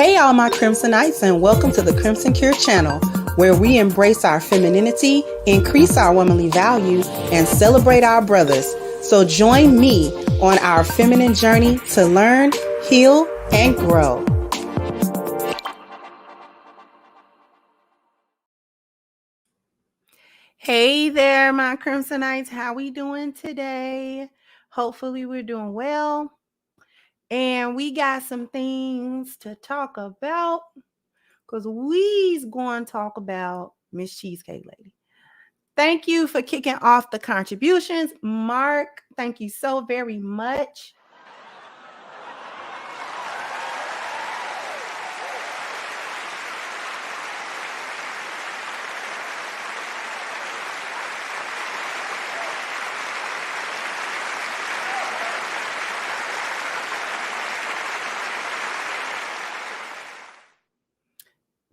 Hey all my Crimsonites, and welcome to the Crimson Cure channel, where we embrace our femininity, increase our womanly values, and celebrate our brothers. So join me on our feminine journey to learn, heal, and grow. Hey there, my Crimsonites. How we doing today? Hopefully we're doing well. And we got some things to talk about because we's going to talk about Miss Cheesecake Lady. Thank you for kicking off the contributions. Mark, thank you so very much.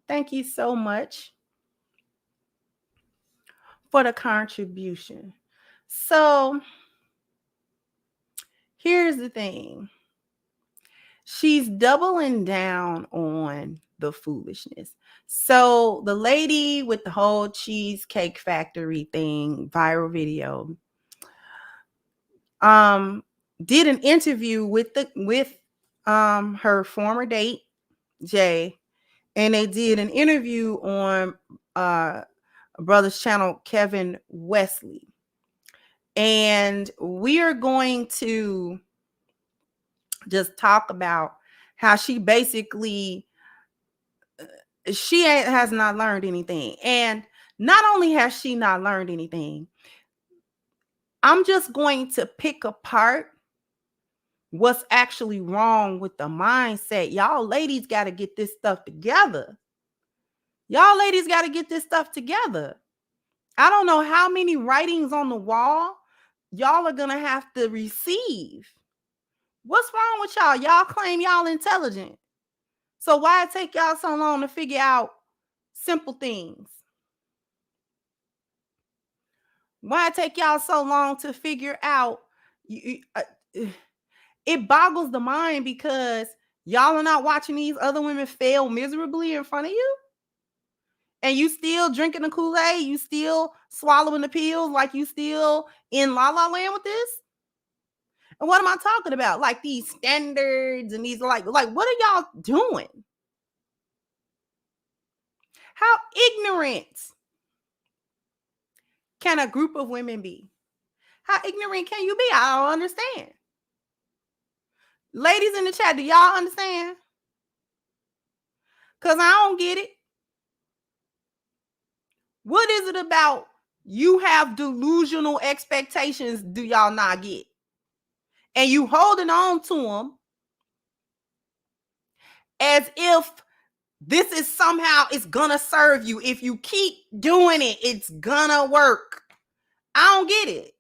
Thank you so much for the contribution. So here's the thing. She's doubling down on the foolishness. So the lady with the whole Cheesecake Factory thing, viral video, did an interview with her former date, Jay, and they did an interview on brother's channel, Kevin Wesley. And we are going to just talk about how she basically has not learned anything. And not only has she not learned anything, I'm just going to pick apart what's actually wrong with the mindset. Y'all ladies got to get this stuff together. Y'all ladies got to get this stuff together. I don't know how many writings on the wall y'all are going to have to receive. What's wrong with y'all? Y'all claim y'all intelligent. So why it take y'all so long to figure out simple things? Why it take y'all so long to figure out? It boggles the mind because y'all are not watching these other women fail miserably in front of you. And you still drinking the Kool-Aid, you still swallowing the pills, like you still in La La Land with this. And what am I talking about? Like these standards and these like what are y'all doing? How ignorant can a group of women be? How ignorant can you be? I don't understand. Ladies in the chat, do y'all understand? Because I don't get it. What is it about you have delusional expectations do y'all not get? And you holding on to them as if this is somehow it's gonna serve you. If you keep doing it, it's gonna work. I don't get it.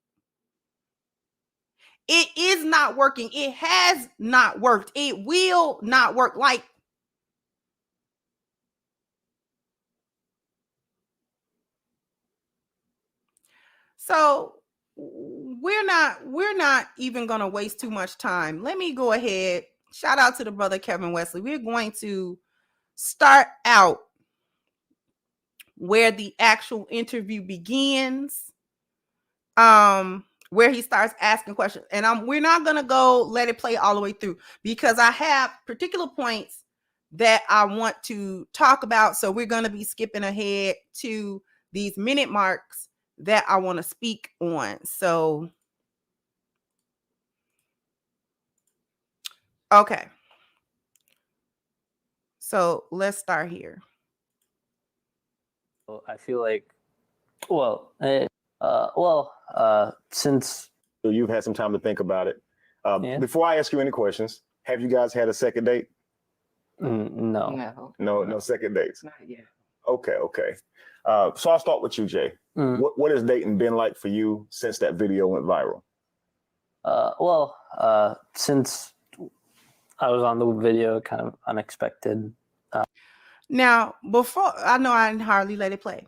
It is not working. It has not worked. It will not work. Like, so we're not even gonna waste too much time. Let me go ahead. Shout out to the brother Kevin Wesley. We're going to start out where the actual interview begins, where he starts asking questions. And we're not gonna go let it play all the way through because I have particular points that I want to talk about. So we're gonna be skipping ahead to these minute marks that I want to speak on. So okay. So let's start here. I feel like, since you've had some time to think about it. Before I ask you any questions, have you guys had a second date? No. No second dates. Not yet. Okay. So I'll start with you, Jay. What has dating been like for you since that video went viral? Since I was on the video, kind of unexpected. Now, before I know I didn't hardly let it play.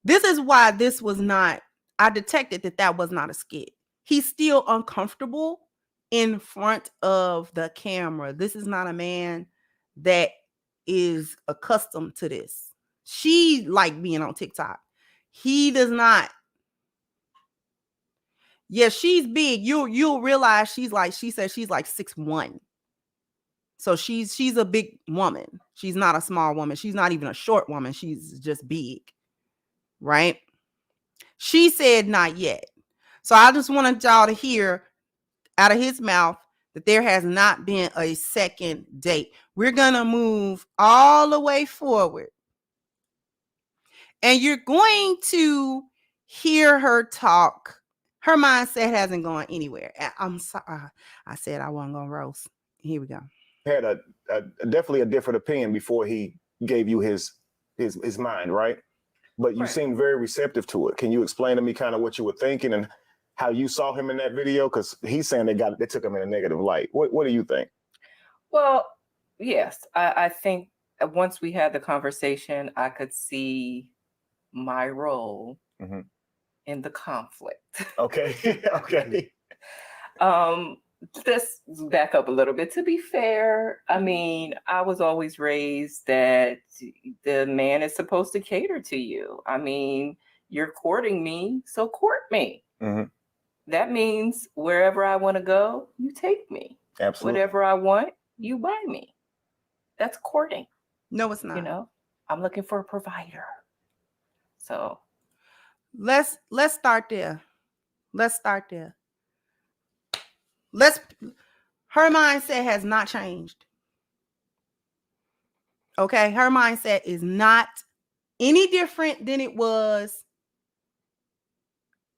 This is why this was not, I detected that was not a skit. He's still uncomfortable in front of the camera. This is not a man that is accustomed to this. She like being on TikTok. He does not. Yeah, she's big. You'll realize she said she's like 6'1". So she's a big woman. She's not a small woman. She's not even a short woman. She's just big. Right? She said not yet. So I just wanted y'all to hear out of his mouth that there has not been a second date. We're going to move all the way forward. And you're going to hear her talk. Her mindset hasn't gone anywhere. I'm sorry. I said I wasn't going to roast. Here we go. Had a definitely a different opinion before he gave you his mind, right? But you seemed very receptive to it. Can you explain to me kind of what you were thinking and how you saw him in that video? Because he's saying they took him in a negative light. What do you think? Well, yes, I think once we had the conversation, I could see my role in the conflict. Okay. Okay. Let's back up a little bit. To be fair, I mean, I was always raised that the man is supposed to cater to you. I mean, you're courting me, so court me. That means wherever I want to go, you take me. Absolutely. Whatever I want, you buy me. That's courting. No, it's not. You know, I'm looking for a provider. So let's start there. Her mindset has not changed. Okay, her mindset is not any different than it was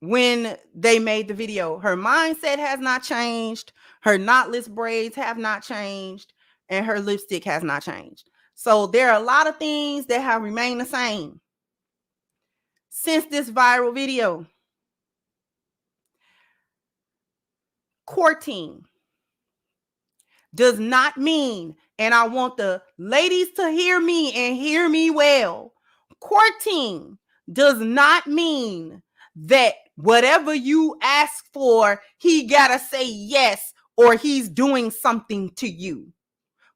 when they made the video. Her mindset has not changed. Her knotless braids have not changed, and her lipstick has not changed. So there are a lot of things that have remained the same since this viral video. Courting does not mean, and I want the ladies to hear me and hear me well, courting does not mean that whatever you ask for, he gotta say yes or he's doing something to you.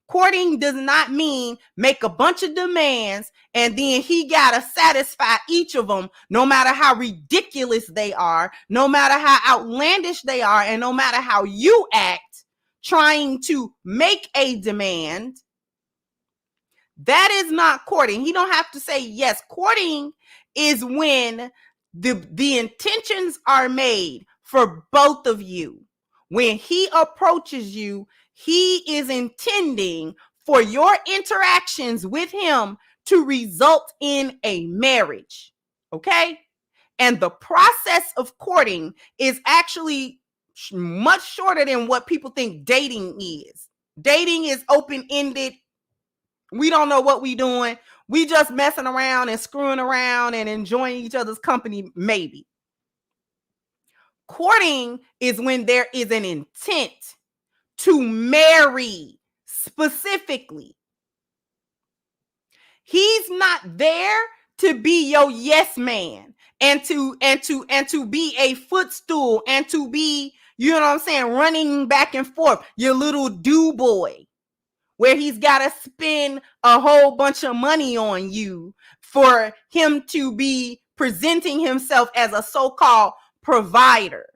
Courting does not mean make a bunch of demands and then he gotta satisfy each of them, no matter how ridiculous they are, no matter how outlandish they are, and no matter how you act trying to make a demand. That is not courting. He don't have to say yes. Courting is when the intentions are made for both of you. When he approaches you, he is intending for your interactions with him to result in a marriage. Okay? And the process of courting is actually much shorter than what people think dating is. Dating is open-ended. We don't know what we doing. We just messing around and screwing around and enjoying each other's company, maybe. Courting is when there is an intent to marry specifically. He's not there to be your yes man and to be a footstool and to be, you know what I'm saying, running back and forth, your little do boy, where he's got to spend a whole bunch of money on you for him to be presenting himself as a so-called provider.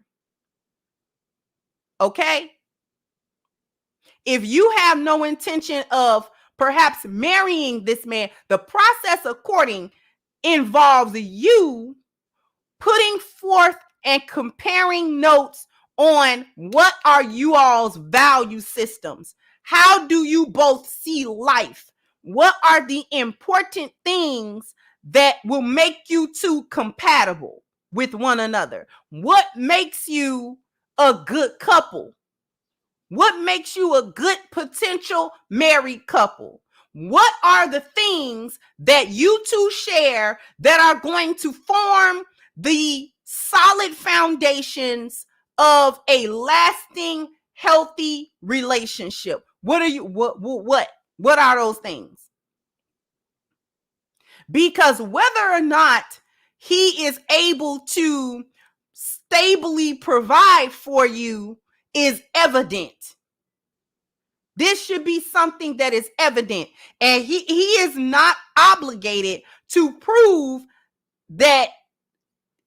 Okay? If you have no intention of perhaps marrying this man, the process of courting involves you putting forth and comparing notes on what are you all's value systems. How do you both see life? What are the important things that will make you two compatible with one another? What makes you a good couple? What makes you a good potential married couple? What are the things that you two share that are going to form the solid foundations of a lasting, healthy relationship? What are those things? Because whether or not he is able to stably provide for you is evident. This should be something that is evident. And he is not obligated to prove that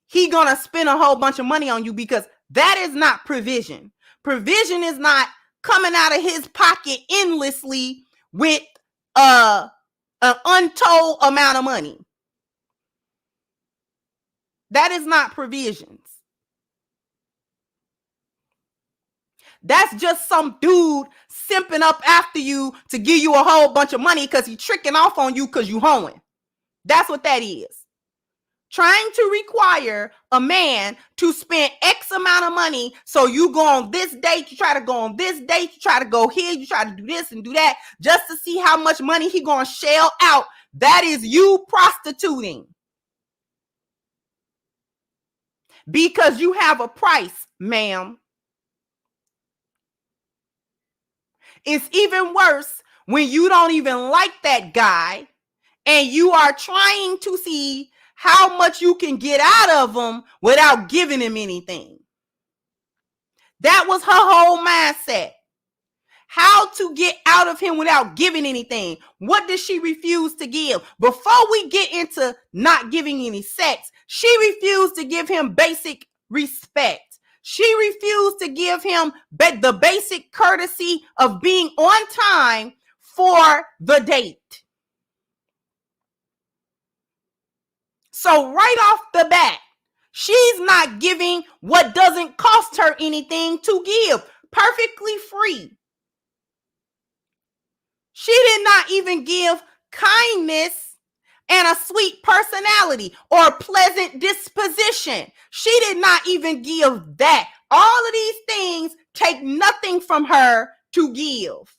he gonna spend a whole bunch of money on you, because that is not provision. Provision is not coming out of his pocket endlessly with an untold amount of money. That is not provisions. That's just some dude simping up after you to give you a whole bunch of money because he's tricking off on you because you hoeing. That's what that is. Trying to require a man to spend X amount of money, so you go on this date, you try to go on this date, you try to go here, you try to do this and do that, just to see how much money he gonna shell out. That is you prostituting. Because you have a price, ma'am. It's even worse when you don't even like that guy and you are trying to see how much you can get out of him without giving him anything. That was her whole mindset. How to get out of him without giving anything. What did she refuse to give? Before we get into not giving any sex, she refused to give him basic respect. She refused to give him the basic courtesy of being on time for the date. So right off the bat, she's not giving what doesn't cost her anything to give, perfectly free. She did not even give kindness and a sweet personality or pleasant disposition. She did not even give that. All of these things take nothing from her to give.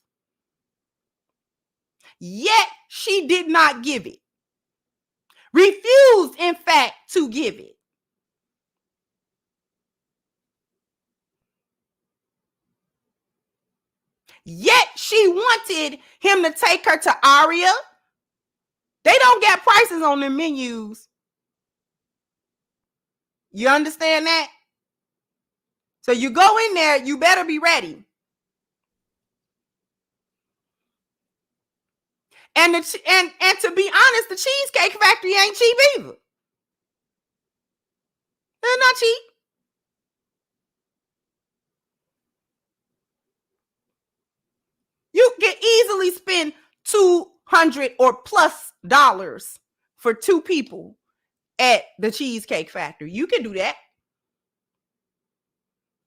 Yet she did not give it. Refused, in fact, to give it. Yet she wanted him to take her to Aria. They don't get prices on their menus. You understand that? So you go in there, you better be ready. And to be honest, the Cheesecake Factory ain't cheap either. They're not cheap. You can easily spend $200 or plus for two people at the Cheesecake Factory. You can do that.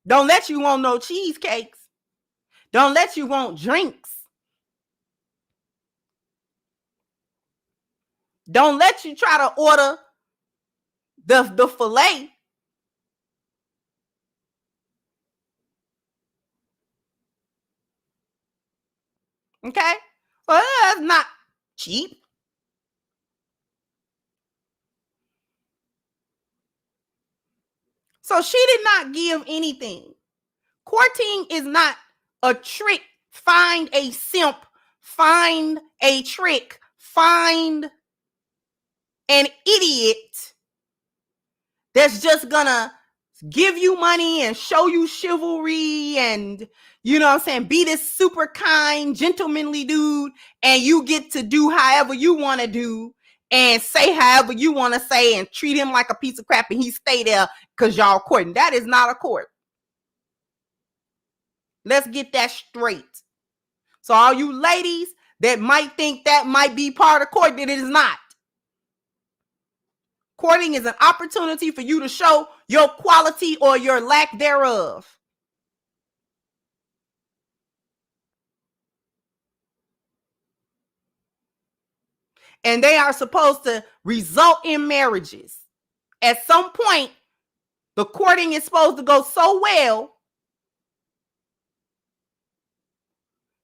Don't let you want no cheesecakes. Don't let you want drinks. Don't let you try to order the filet. Okay? Well, that's not cheap. So she did not give anything. Courting is not a trick. Find a simp. Find a trick. Find an idiot that's just gonna give you money and show you chivalry and, you know what I'm saying, be this super kind, gentlemanly dude, and you get to do however you want to do and say however you want to say and treat him like a piece of crap and he stay there because y'all courting. That is not a court. Let's get that straight. So all you ladies that might think that might be part of court, that it is not. Courting is an opportunity for you to show your quality or your lack thereof. And they are supposed to result in marriages. At some point, the courting is supposed to go so well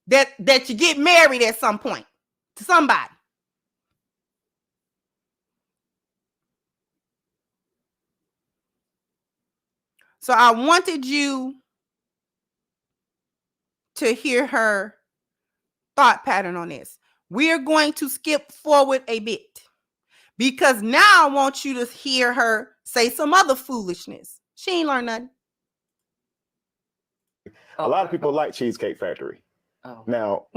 that you get married at some point to somebody. So I wanted you to hear her thought pattern on this. We are going to skip forward a bit because now I want you to hear her say some other foolishness. She ain't learned nothing. A lot of people like Cheesecake Factory. Oh. Now,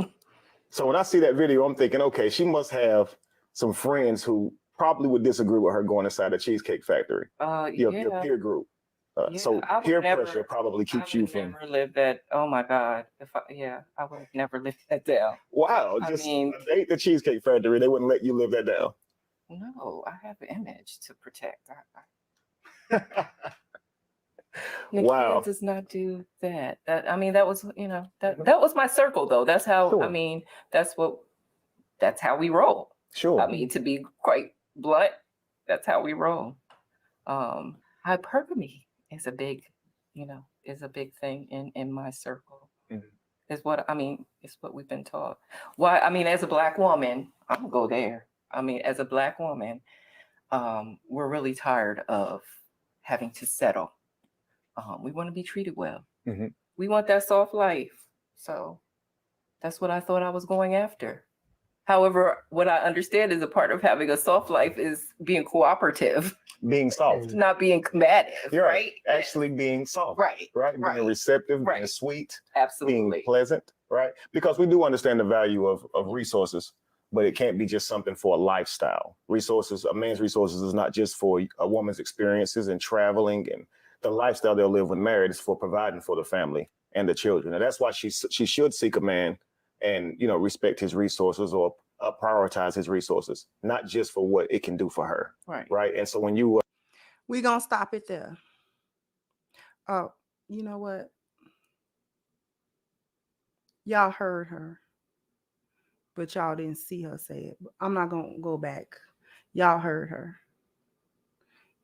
so when I see that video, I'm thinking, okay, she must have some friends who probably would disagree with her going inside the Cheesecake Factory. Your peer group. So peer pressure probably keeps you from. Never live that. Oh my God! I would never live that down. Wow, I ate the Cheesecake Factory. They wouldn't let you live that down. No, I have an image to protect. Wow, does not do that. That was that was my circle though. That's how sure. that's how we roll. Sure. To be quite blunt, that's how we roll. Hypergamy is a big, thing in my circle. Mm-hmm. It's what we've been taught. Why? As a Black woman, I'm gonna go there. As a Black woman, we're really tired of having to settle. We want to be treated well. Mm-hmm. We want that soft life. So that's what I thought I was going after. However, what I understand is a part of having a soft life is being cooperative. Being soft. Not being combative. You're right? Actually being soft. Right. Being receptive, being sweet. Absolutely. Being pleasant. Right. Because we do understand the value of resources, but it can't be just something for a lifestyle. Resources, a man's resources is not just for a woman's experiences and traveling and the lifestyle they'll live when married is for providing for the family and the children. And that's why she should seek a man and, respect his resources or prioritize his resources, not just for what it can do for her. Right. And so when you we're going to stop it there. Oh, you know what? Y'all heard her, but y'all didn't see her say it. I'm not going to go back. Y'all heard her.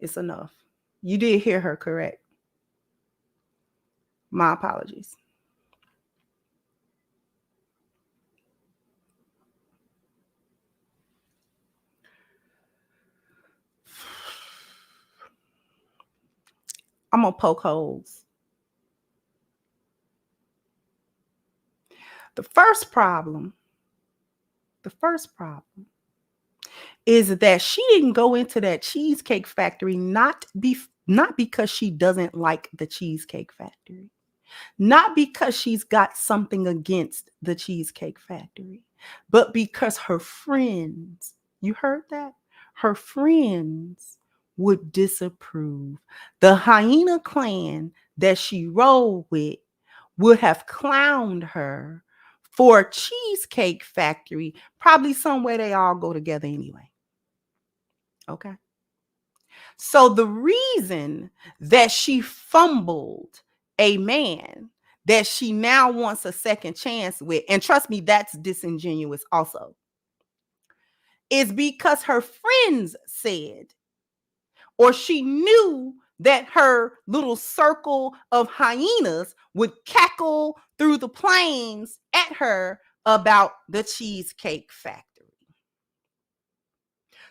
It's enough. You did hear her correct. My apologies. I'm going to poke holes. The first problem is that she didn't go into that Cheesecake Factory not because she doesn't like the Cheesecake Factory, not because she's got something against the Cheesecake Factory, but because her friends, you heard that? Her friends would disapprove. The hyena clan that she rolled with would have clowned her for a Cheesecake Factory, probably somewhere they all go together anyway. Okay. So the reason that she fumbled a man that she now wants a second chance with, and trust me, that's disingenuous also, is because her friends said, or she knew that her little circle of hyenas would cackle through the plains at her about the Cheesecake Factory.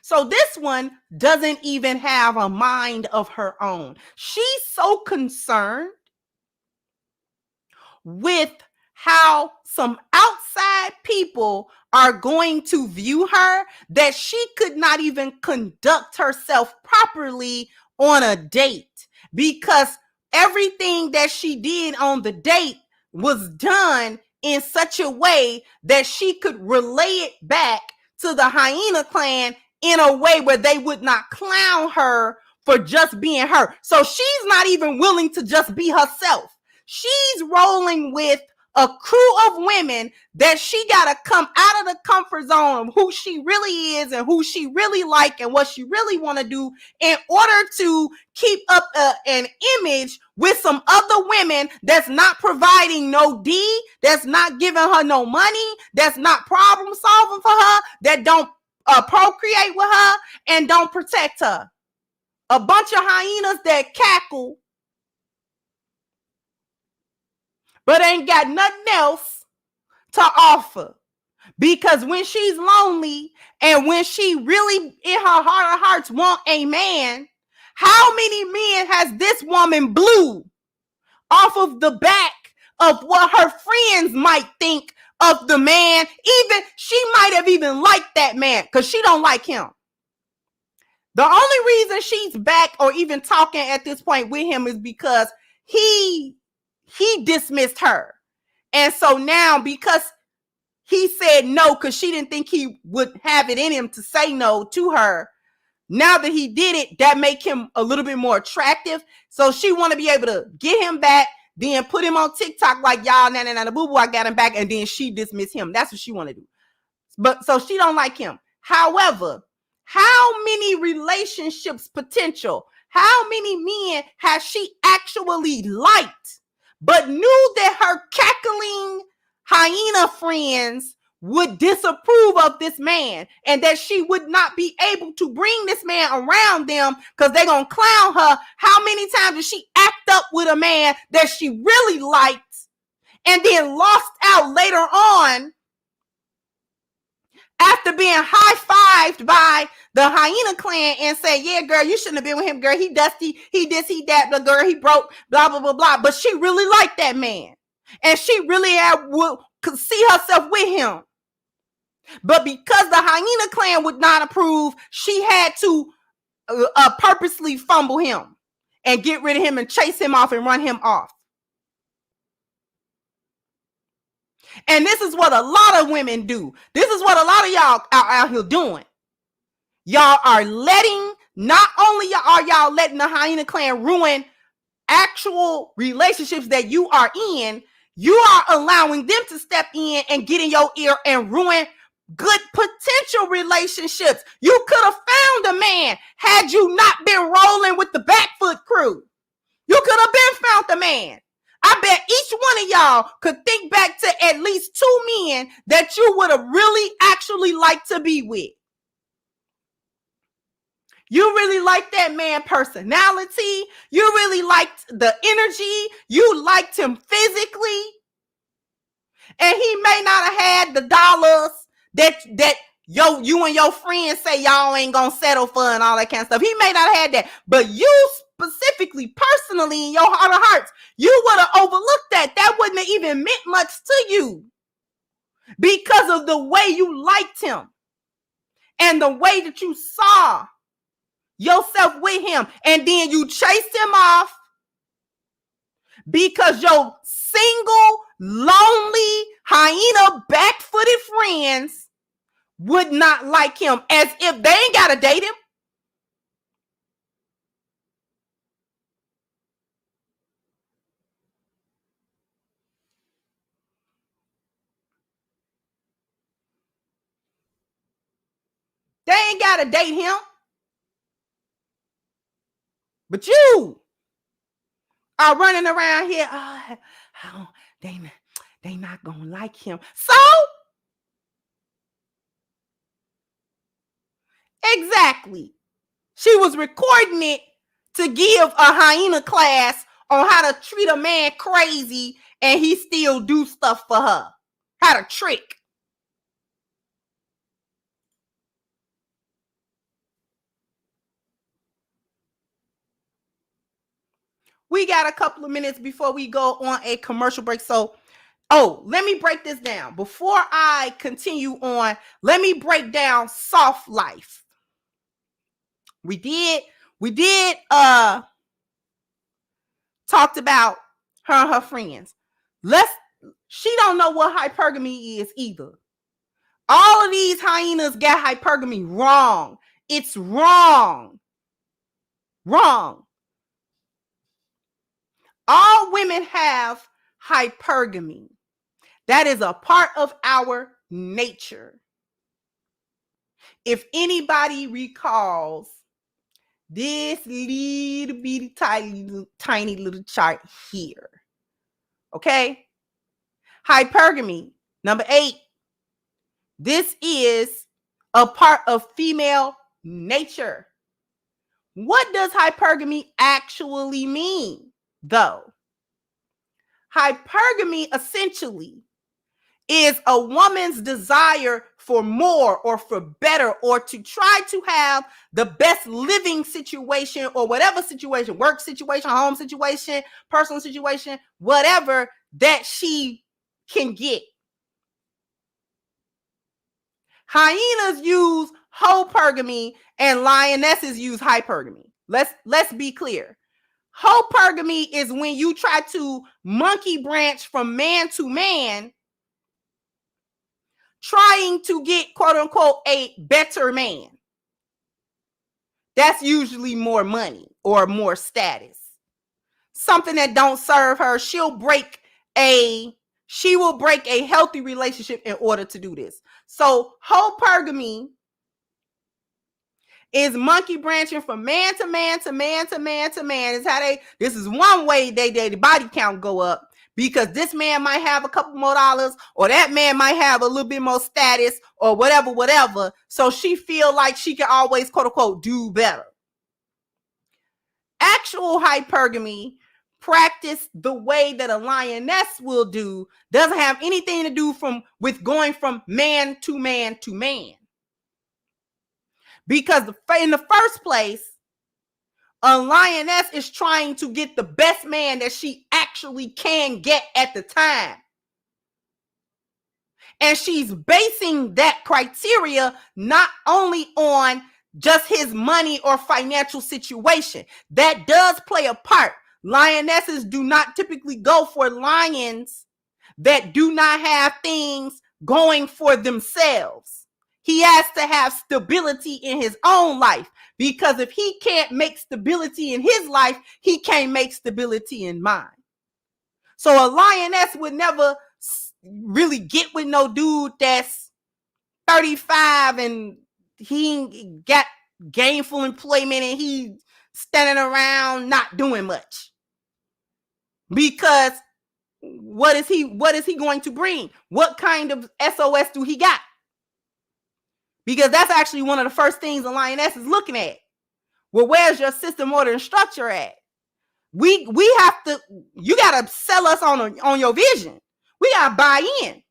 So this one doesn't even have a mind of her own. She's so concerned with how some outside people are going to view her that she could not even conduct herself properly on a date, because everything that she did on the date was done in such a way that she could relay it back to the hyena clan in a way where they would not clown her for just being her. So she's not even willing to just be herself. She's rolling with a crew of women that she got to come out of the comfort zone of who she really is and who she really like and what she really want to do in order to keep up an image with some other women that's not providing no D, that's not giving her no money, that's not problem solving for her, that don't procreate with her and don't protect her. A bunch of hyenas that cackle but ain't got nothing else to offer. Because when she's lonely and when she really in her heart of hearts want a man, how many men has this woman blew off of the back of what her friends might think of the man? Even she might have even liked that man because she don't like him. The only reason she's back or even talking at this point with him is because he dismissed her. And so now, because he said no, because she didn't think he would have it in him to say no to her, now that he did it, that make him a little bit more attractive. So she want to be able to get him back, then put him on TikTok like, y'all, nah, boo boo, I got him back, and then she dismiss him. That's what she want to do. But so she don't like him. However, how many relationships potential, how many men has she actually liked, but knew that her cackling hyena friends would disapprove of this man, and that she would not be able to bring this man around them because they're going to clown her? How many times did she act up with a man that she really liked and then lost out later on after being high-fived by the hyena clan and say, yeah, girl, you shouldn't have been with him, girl. He dusty, he this, he that, the girl, he broke, blah, blah, blah, blah. But she really liked that man. And she really could see herself with him. But because the hyena clan would not approve, she had to purposely fumble him and get rid of him and chase him off and run him off. And this is what a lot of women do. This is what a lot of y'all out here doing. Y'all are letting, not only are y'all letting the hyena clan ruin actual relationships that you are in, you are allowing them to step in and get in your ear and ruin good potential relationships. You could have found a man had you not been rolling with the Backfoot crew. You could have been found the man. I bet each one of y'all could think back to at least 2 men that you would have really actually liked to be with. You really liked that man personality. You really liked the energy. You liked him physically. And he may not have had the dollars that you and your friends say y'all ain't gonna settle for and all that kind of stuff. He may not have had that. But you specifically, personally, in your heart of hearts, you would have overlooked that. That wouldn't have even meant much to you because of the way you liked him and the way that you saw yourself with him. And then you chased him off because your single, lonely, hyena, back-footed friends would not like him, as if they ain't got to date him. They ain't got to date him. But you are running around here. Oh, they not going to like him. So, exactly. She was recording it to give a hyena class on how to treat a man crazy and he still do stuff for her. How to trick. We got a couple of minutes before we go on a commercial break. So, let me break this down. Before I continue on, let me break down soft life. We did talked about her and her friends. She don't know what hypergamy is either. All of these hyenas got hypergamy wrong. It's wrong. Wrong. All women have hypergamy. That is a part of our nature. If anybody recalls this little bitty tiny little chart here, okay? Hypergamy, number 8. This is a part of female nature. What does hypergamy actually mean, though? Hypergamy essentially is a woman's desire for more or for better, or to try to have the best living situation or whatever situation, work situation, home situation, personal situation, whatever that she can get. Hyenas use hopergamy and lionesses use hypergamy. Let's be clear. Hypergamy is when you try to monkey branch from man to man, trying to get, quote unquote, a better man. That's usually more money or more status. Something that don't serve her. She will break a healthy relationship in order to do this. So hypergamy is monkey branching from man to man to man to man to man. This is one way the body count go up, because this man might have a couple more dollars, or that man might have a little bit more status, or whatever. So she feel like she can always, quote unquote, do better. Actual hypergamy, practice the way that a lioness will do, doesn't have anything to do with going from man to man to man. Because in the first place, a lioness is trying to get the best man that she actually can get at the time. And she's basing that criteria not only on just his money or financial situation. That does play a part. Lionesses do not typically go for lions that do not have things going for themselves. He has to have stability in his own life, because if he can't make stability in his life, he can't make stability in mine. So a lioness would never really get with no dude that's 35 and he got gainful employment and he standing around not doing much. Because what is he going to bring? What kind of SOS do he got? Because that's actually one of the first things a lioness is looking at. Well, where's your system, order, and structure at? We have to, you got to sell us on your vision. We got to buy in.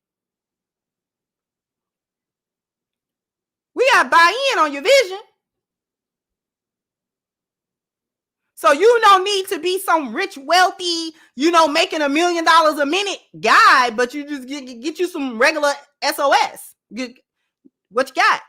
We got to buy in on your vision. So you don't need to be some rich, wealthy, making $1 million a minute guy, but you just get you some regular SOS. What you got?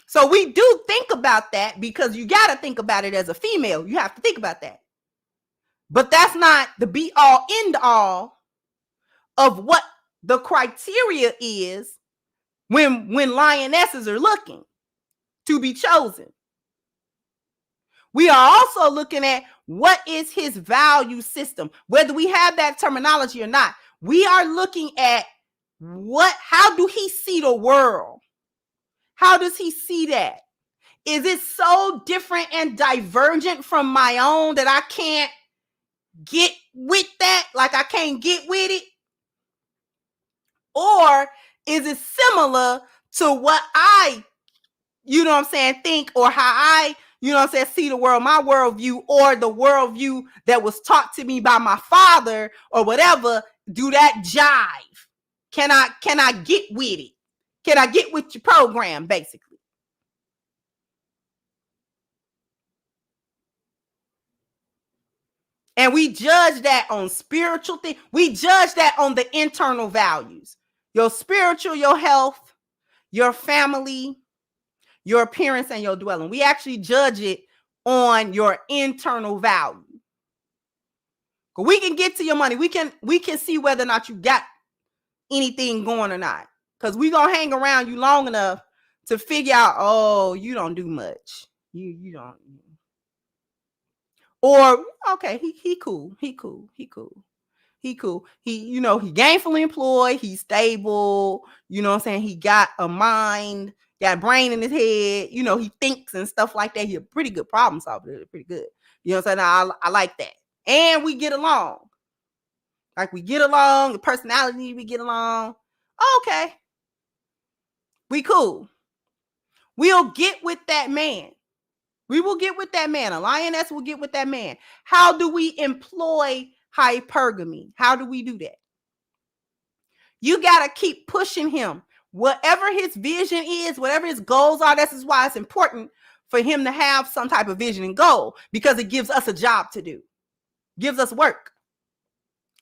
So we do think about that, because you got to think about it as a female. You have to think about that. But that's not the be all end all of what the criteria is when lionesses are looking to be chosen. We are also looking at what is his value system, whether we have that terminology or not. We are looking at how do he see the world? How does he see that? Is it so different and divergent from my own that I can't get with that? Like I can't get with it? Or is it similar to what I, think, or how I, see the world, my worldview, or the worldview that was taught to me by my father or whatever? Do that jive? Can I get with it? Can I get with your program, basically? And we judge that on spiritual things. We judge that on the internal values. Your spiritual, your health, your family, your appearance, and your dwelling. We actually judge it on your internal value. We can get to your money. We can see whether or not you got anything going or not. Because we're going to hang around you long enough to figure out, oh, you don't do much. You don't. Or, okay, he cool. He gainfully employed. He's stable. He got a mind, got a brain in his head. He thinks and stuff like that. He's a pretty good problem solver. Pretty good. I like that. And we get along. Like we get along. The personality, we get along. Okay. We cool. We'll get with that man. We will get with that man. A lioness will get with that man. How do we employ hypergamy? How do we do that? You got to keep pushing him. Whatever his vision is, whatever his goals are, this is why it's important for him to have some type of vision and goal, because it gives us a job to do. Gives us work.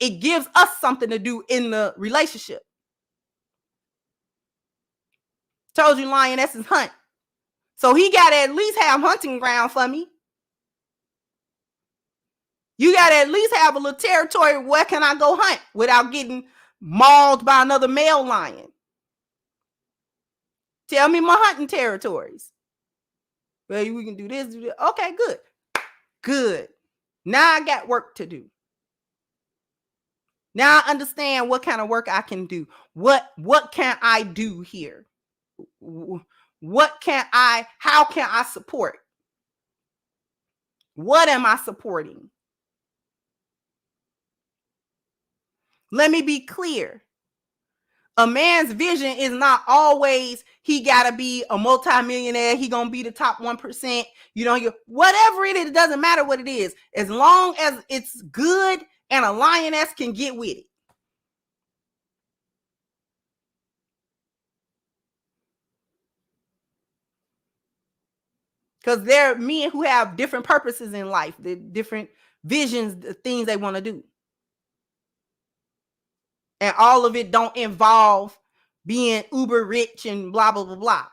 It gives us something to do in the relationship. Told you lionesses hunt. So he got to at least have hunting ground for me. You got to at least have a little territory. Where can I go hunt without getting mauled by another male lion? Tell me my hunting territories. Well, we can do this, do that. Okay, good. Good. Now I got work to do. Now I understand what kind of work I can do. What can I do here? How can I support? What am I supporting? Let me be clear. A man's vision is not always he got to be a multimillionaire. He going to be the top 1%. You know, whatever it is, it doesn't matter what it is. As long as it's good and a lioness can get with it. Because there are men who have different purposes in life, the different visions, the things they want to do. And all of it don't involve being uber rich and blah, blah, blah, blah.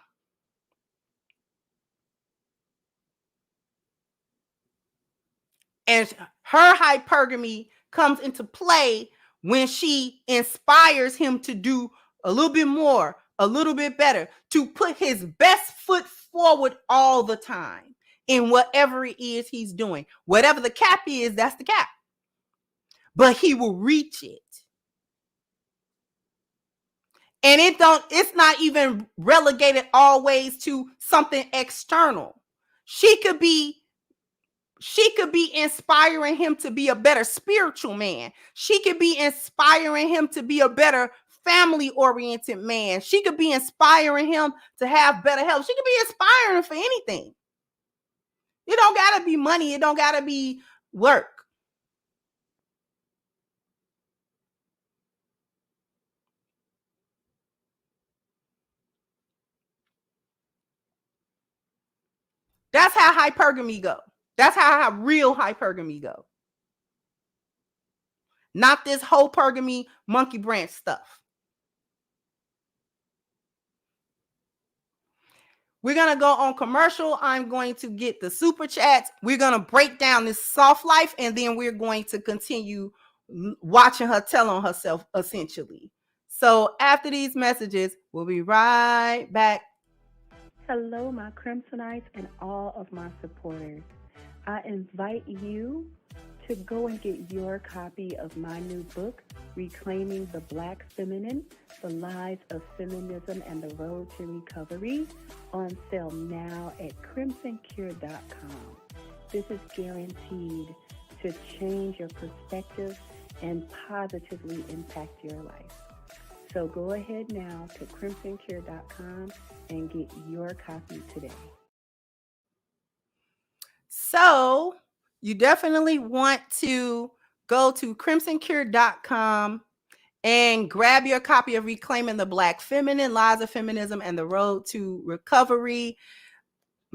And her hypergamy comes into play when she inspires him to do a little bit more, a little bit better, to put his best foot forward all the time in whatever it is he's doing. Whatever the cap is, that's the cap. But he will reach it. And it's not even relegated always to something external. She could be inspiring him to be a better spiritual man. She could be inspiring him to be a better family-oriented man. She could be inspiring him to have better health. She could be inspiring for anything. It don't gotta be money. It don't gotta be work. That's how hypergamy go. That's how real hypergamy go. Not this whole pergamy monkey branch stuff. We're going to go on commercial. I'm going to get the super chats. We're going to break down this soft life, and then we're going to continue watching her tell on herself, essentially. So after these messages, we'll be right back. Hello, my Crimsonites and all of my supporters. I invite you to go and get your copy of my new book, Reclaiming the Black Feminine, The Lies of Feminism and the Road to Recovery, on sale now at crimsoncure.com. This is guaranteed to change your perspective and positively impact your life. So go ahead now to crimsoncure.com and get your copy today. So you definitely want to go to crimsoncure.com and grab your copy of Reclaiming the Black Feminine, Lies of Feminism and the Road to Recovery.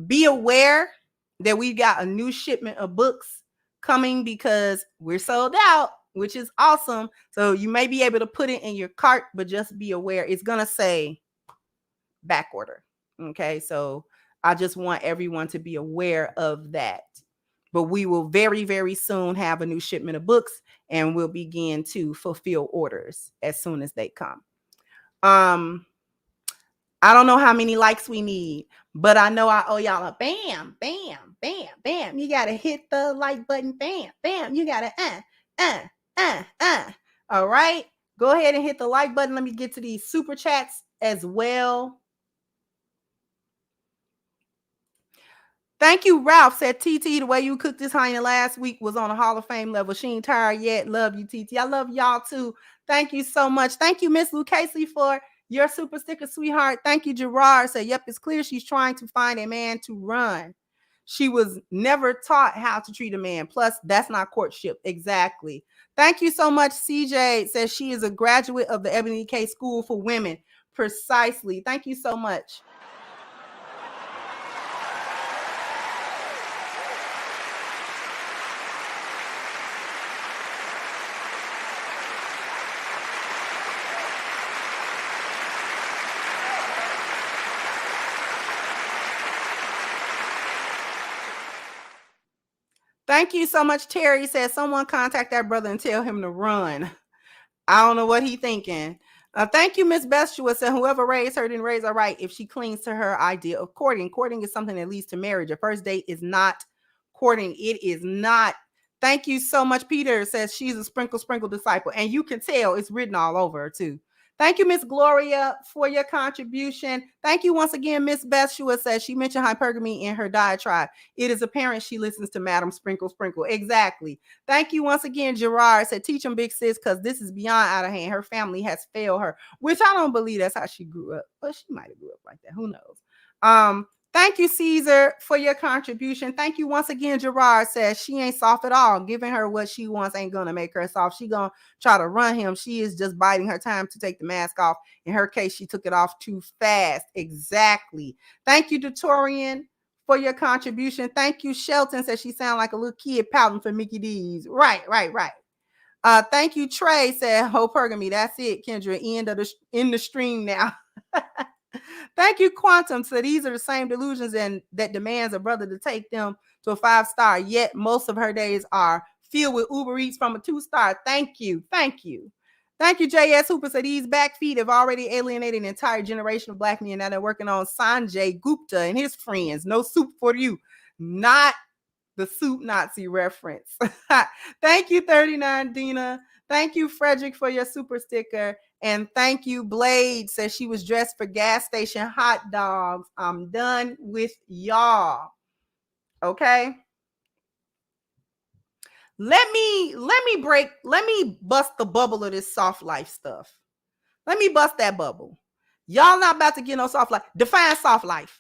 Be aware that we've got a new shipment of books coming because we're sold out, which is awesome. So you may be able to put it in your cart, but just be aware it's going to say back order. Okay, so I just want everyone to be aware of that. But we will very, very soon have a new shipment of books, and we'll begin to fulfill orders as soon as they come. I don't know how many likes we need, but I know I owe y'all a bam, bam, bam, bam. You got to hit the like button. Bam, bam. You got to, All right. Go ahead and hit the like button. Let me get to these super chats as well. Thank you, Ralph. Said TT, the way you cooked this honey last week was on a Hall of Fame level. She ain't tired yet. Love you, TT. I love y'all too. Thank you so much. Thank you, Miss Lucasey, for your super sticker, sweetheart. Thank you, Gerard. Said, yep, it's clear she's trying to find a man to run. She was never taught how to treat a man. Plus, that's not courtship. Exactly. Thank you so much, CJ. Says she is a graduate of the Ebony K School for Women. Precisely. Thank you so much. Thank you so much. Terry says someone contact that brother and tell him to run. I don't know what he thinking. Thank you, Miss Bestua said whoever raised her didn't raise her right if she clings to her idea of courting. Courting is something that leads to marriage. A first date is not courting. It is not. Thank you so much. Peter says she's a sprinkle disciple. And you can tell it's written all over her too. Thank you, Miss Gloria, for your contribution. Thank you once again, Miss Bethshua says she mentioned hypergamy in her diatribe. It is apparent she listens to Madam Sprinkle. Exactly. Thank you once again, Gerard said teach him, big sis, because this is beyond out of hand. Her family has failed her, which I don't believe that's how she grew up. But she might have grew up like that. Who knows? Thank you, Caesar, for your contribution. Thank you once again. Gerard says she ain't soft at all. Giving her what she wants ain't going to make her soft. She going to try to run him. She is just biding her time to take the mask off. In her case, she took it off too fast. Exactly. Thank you, Dorian, for your contribution. Thank you, Shelton. Says she sound like a little kid pouting for Mickey D's. Right. Thank you, Trey. Said hypergamy. That's it, Kendra. End the stream now. Thank you, Quantum. So these are the same delusions and that demands a brother to take them to a 5-star. Yet most of her days are filled with Uber Eats from a 2-star. Thank you. JS Hooper said these back feet have already alienated an entire generation of Black men. Now they're working on Sanjay Gupta and his friends. No soup for you. Not the soup Nazi reference. Thank you, 39 Dina. Thank you, Frederick, for your super sticker. And thank you, Blade, says she was dressed for gas station hot dogs. I'm done with y'all. Okay. Let me bust the bubble of this soft life stuff. Let me bust that bubble. Y'all not about to get no soft life. Define soft life.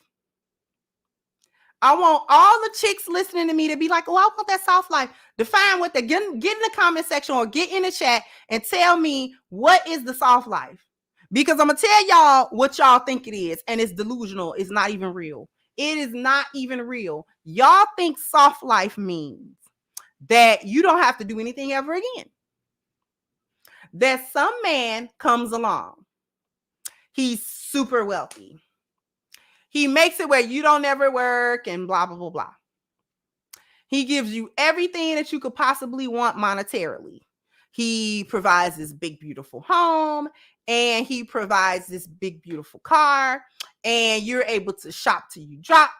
I want all the chicks listening to me to be like, oh, I want that soft life. Define what they get in the comment section or get in the chat and tell me what is the soft life. Because I'm going to tell y'all what y'all think it is. And it's delusional. It's not even real. It is not even real. Y'all think soft life means that you don't have to do anything ever again. That some man comes along. He's super wealthy. He makes it where you don't ever work and blah, blah, blah, blah. He gives you everything that you could possibly want monetarily. He provides this big, beautiful home, and he provides this big, beautiful car, and you're able to shop till you drop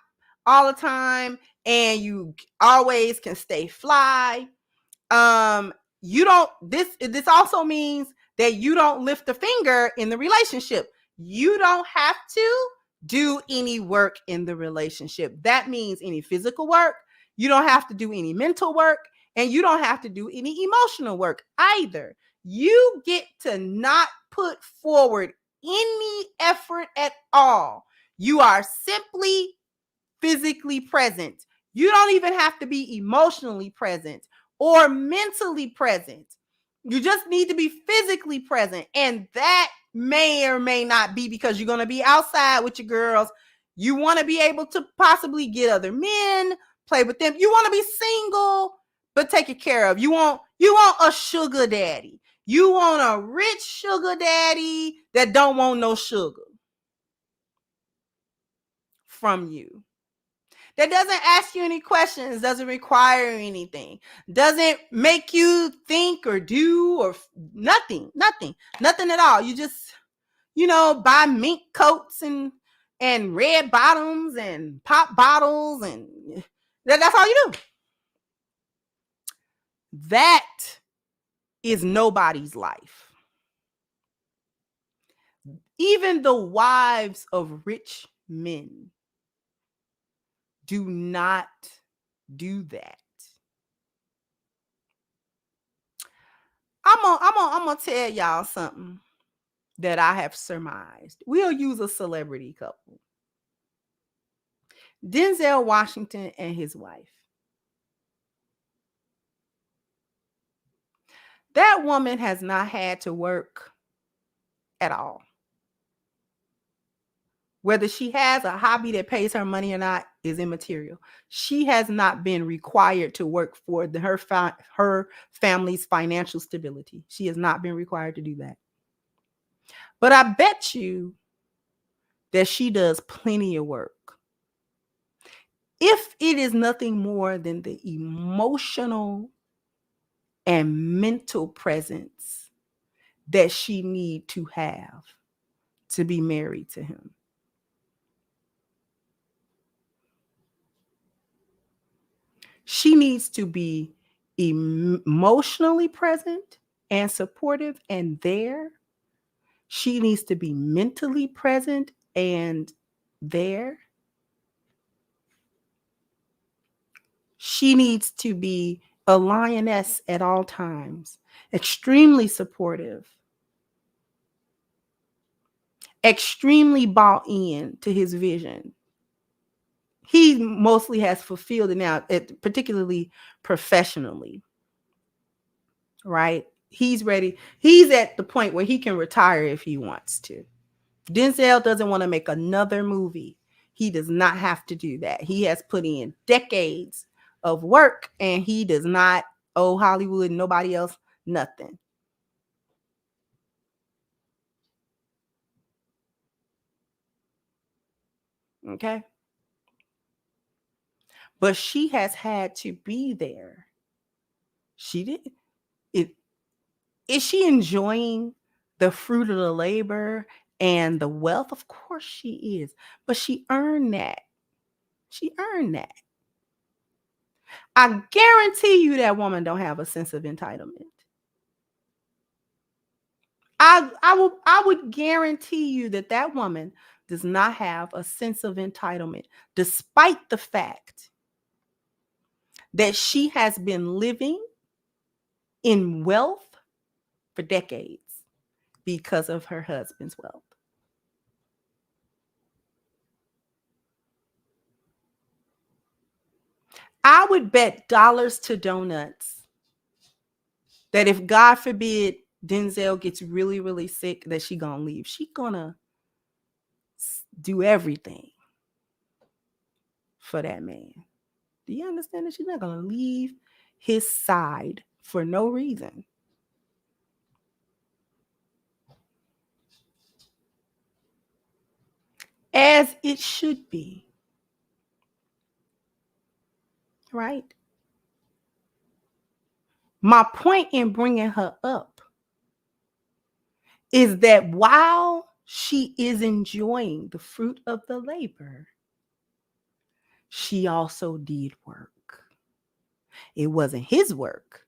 all the time, and you always can stay fly. This also means that you don't lift a finger in the relationship. You don't have to do any work in the relationship. That means any physical work. You don't have to do any mental work, and you don't have to do any emotional work either. You get to not put forward any effort at all. You are simply physically present. You don't even have to be emotionally present or mentally present. You just need to be physically present. And that may or may not be because you're going to be outside with your girls. You want to be able to possibly get other men, play with them. You want to be single, but taken care of. You want a sugar daddy. You want a rich sugar daddy that don't want no sugar from you. That doesn't ask you any questions, doesn't require anything, doesn't make you think or do or nothing at all. You just, buy mink coats and red bottoms and pop bottles, and that's all you do. That is nobody's life. Even the wives of rich men do not do that. I'm gonna tell y'all something that I have surmised. We'll use a celebrity couple. Denzel Washington and his wife. That woman has not had to work at all. Whether she has a hobby that pays her money or not is immaterial. She has not been required to work for her family's financial stability. She has not been required to do that. But I bet you that she does plenty of work. if it is nothing more than the emotional and mental presence that she need to have to be married to him. She needs to be emotionally present and supportive and there. She needs to be mentally present and there. She needs to be a lioness at all times, extremely supportive, extremely bought in to his vision. He mostly has fulfilled it now, particularly professionally, right? He's ready. He's at the point where he can retire if he wants to. Denzel doesn't want to make another movie. He does not have to do that. He has put in decades of work and he does not owe Hollywood, nobody else, nothing. Okay. But she has had to be there. She did it. Is she enjoying the fruit of the labor and the wealth? Of course she is. But she earned that. She earned that. I guarantee you that woman don't have a sense of entitlement. I would guarantee you that woman does not have a sense of entitlement, despite the fact that she has been living in wealth for decades because of her husband's wealth. I would bet dollars to donuts that if, God forbid, Denzel gets really, really sick, that she gonna leave. She gonna do everything for that man. Do you understand that she's not gonna leave his side for no reason? As it should be. Right? My point in bringing her up is that while she is enjoying the fruit of the labor, she also did work. It wasn't his work,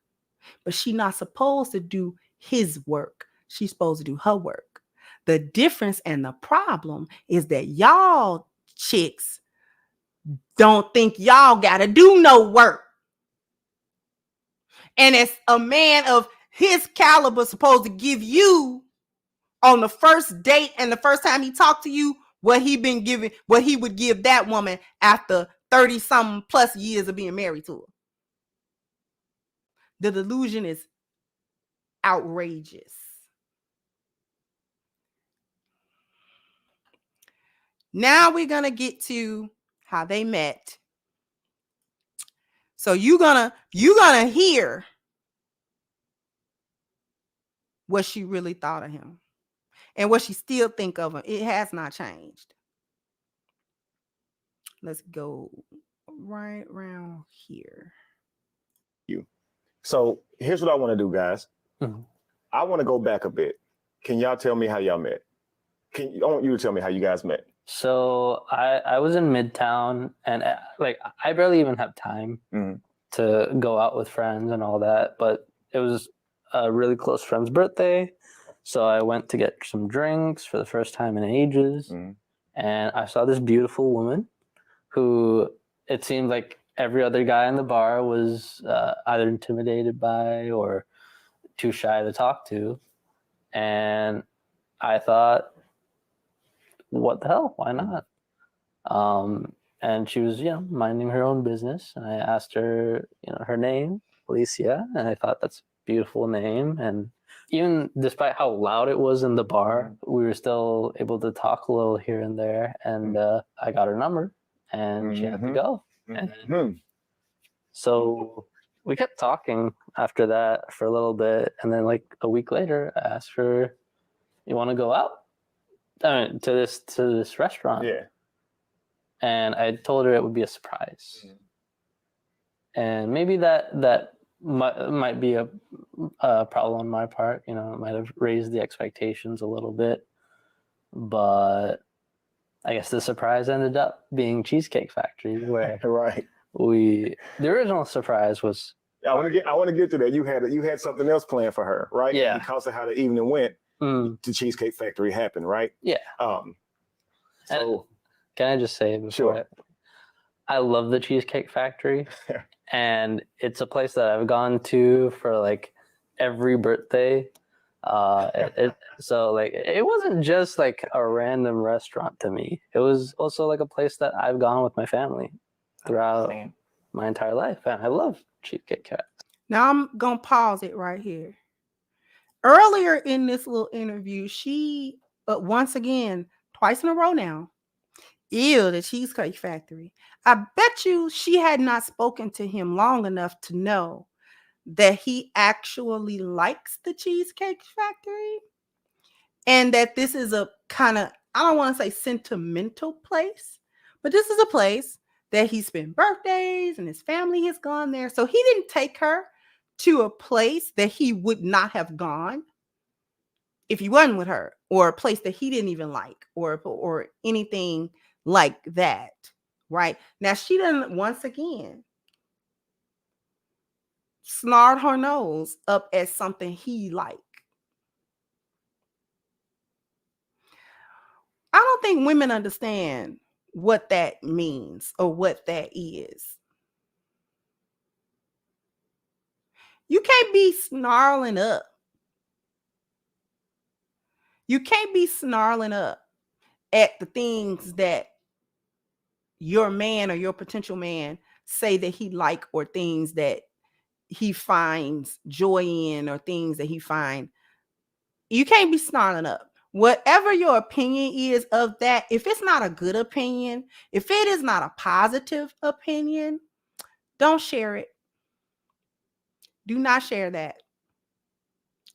but she's not supposed to do his work. She's supposed to do her work. The difference and the problem is that y'all chicks don't think y'all gotta do no work. And it's a man of his caliber supposed to give you on the first date and the first time he talked to you what he would give that woman after 30 something plus years of being married to her. The delusion is outrageous. Now we're gonna get to how they met. So you're gonna hear what she really thought of him and what she still think of him. It has not changed. Let's go right around here. So here's what I want to do, guys. Mm-hmm. I want to go back a bit. Can y'all tell me how y'all met? I want you to tell me how you guys met. So I was in Midtown, and I barely even have time to go out with friends and all that. But it was a really close friend's birthday, so I went to get some drinks for the first time in ages, and I saw this beautiful woman who it seemed like every other guy in the bar was either intimidated by or too shy to talk to, and I thought, what the hell? Why not? And she was, minding her own business. And I asked her, her name, Alicia, and I thought that's a beautiful name. And even despite how loud it was in the bar, we were still able to talk a little here and there. And I got her number, and she had to go. And so we kept talking after that for a little bit. And then like a week later, I asked her, you want to go out? To this restaurant. Yeah. and I told her it would be a surprise. And maybe that might be a problem on my part. You know, it might have raised the expectations a little bit, but I guess the surprise ended up being Cheesecake Factory, where Right. the original surprise was. I want to get to that. You had something else planned for her, right? Yeah. And because of how the evening went, the Cheesecake Factory happened, right? Yeah. So can I just say before sure. I love the Cheesecake Factory, and it's a place that I've gone to for like every birthday. So like it wasn't just like a random restaurant to me. It was also like a place that I've gone with my family throughout my entire life, and I love Cheesecake Factory. Now I'm gonna pause it right here. Earlier in this little interview, she once again, twice in a row now, ew, the Cheesecake Factory. I bet you she had not spoken to him long enough to know that he actually likes the Cheesecake Factory, and that this is a kind of, I don't want to say sentimental place, but this is a place that he spent birthdays and his family has gone there. So he didn't take her to a place that he would not have gone if he wasn't with her, or a place that he didn't even like, or anything like that. Right now, she done once again snarled her nose up at something he liked. I don't think women understand what that means or what that is. You can't be snarling up. You can't be snarling up at the things that your man or your potential man say that he like, or things that he finds joy in, or things that he find. You can't be snarling up. Whatever your opinion is of that, if it's not a good opinion, if it is not a positive opinion, don't share it. Do not share that.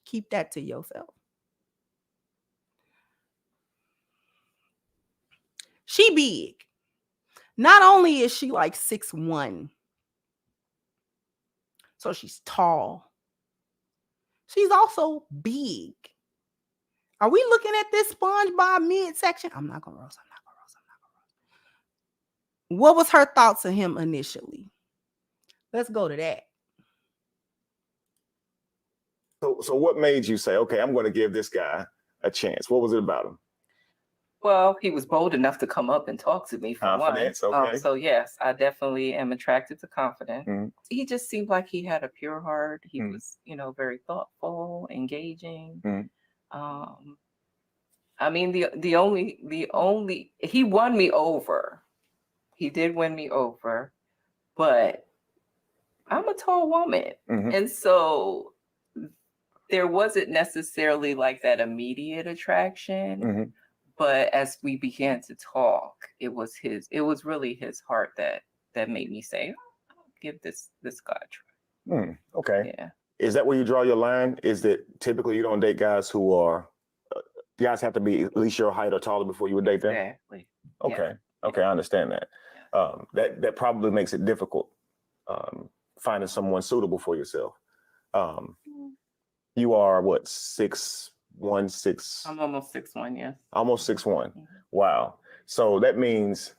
Keep that to yourself. She big. Not only is she like 6'1", so she's tall, she's also big. Are we looking at this SpongeBob midsection? I'm not gonna roast. What was her thoughts of him initially? Let's go to that. So what made you say, okay, I'm going to give this guy a chance? What was it about him? Well, he was bold enough to come up and talk to me for Confidence, one. okay. So yes, I definitely am attracted to confidence. Mm-hmm. He just seemed like he had a pure heart. He was, very thoughtful, engaging. Mm-hmm. I mean, the only he won me over. He did win me over, but I'm a tall woman, and so there wasn't necessarily like that immediate attraction. But as we began to talk, it was really his heart that made me say, I'll give this guy a try. Okay. Yeah. Is that where you draw your line? Is that typically you don't date guys who are, guys have to be at least your height or taller before you would date them? Exactly. Okay. Yeah. Okay, I understand that. That probably makes it difficult finding someone suitable for yourself. You are what, 6'1", 6? I'm almost 6'1", yeah. Almost 6'1". Wow. So that means,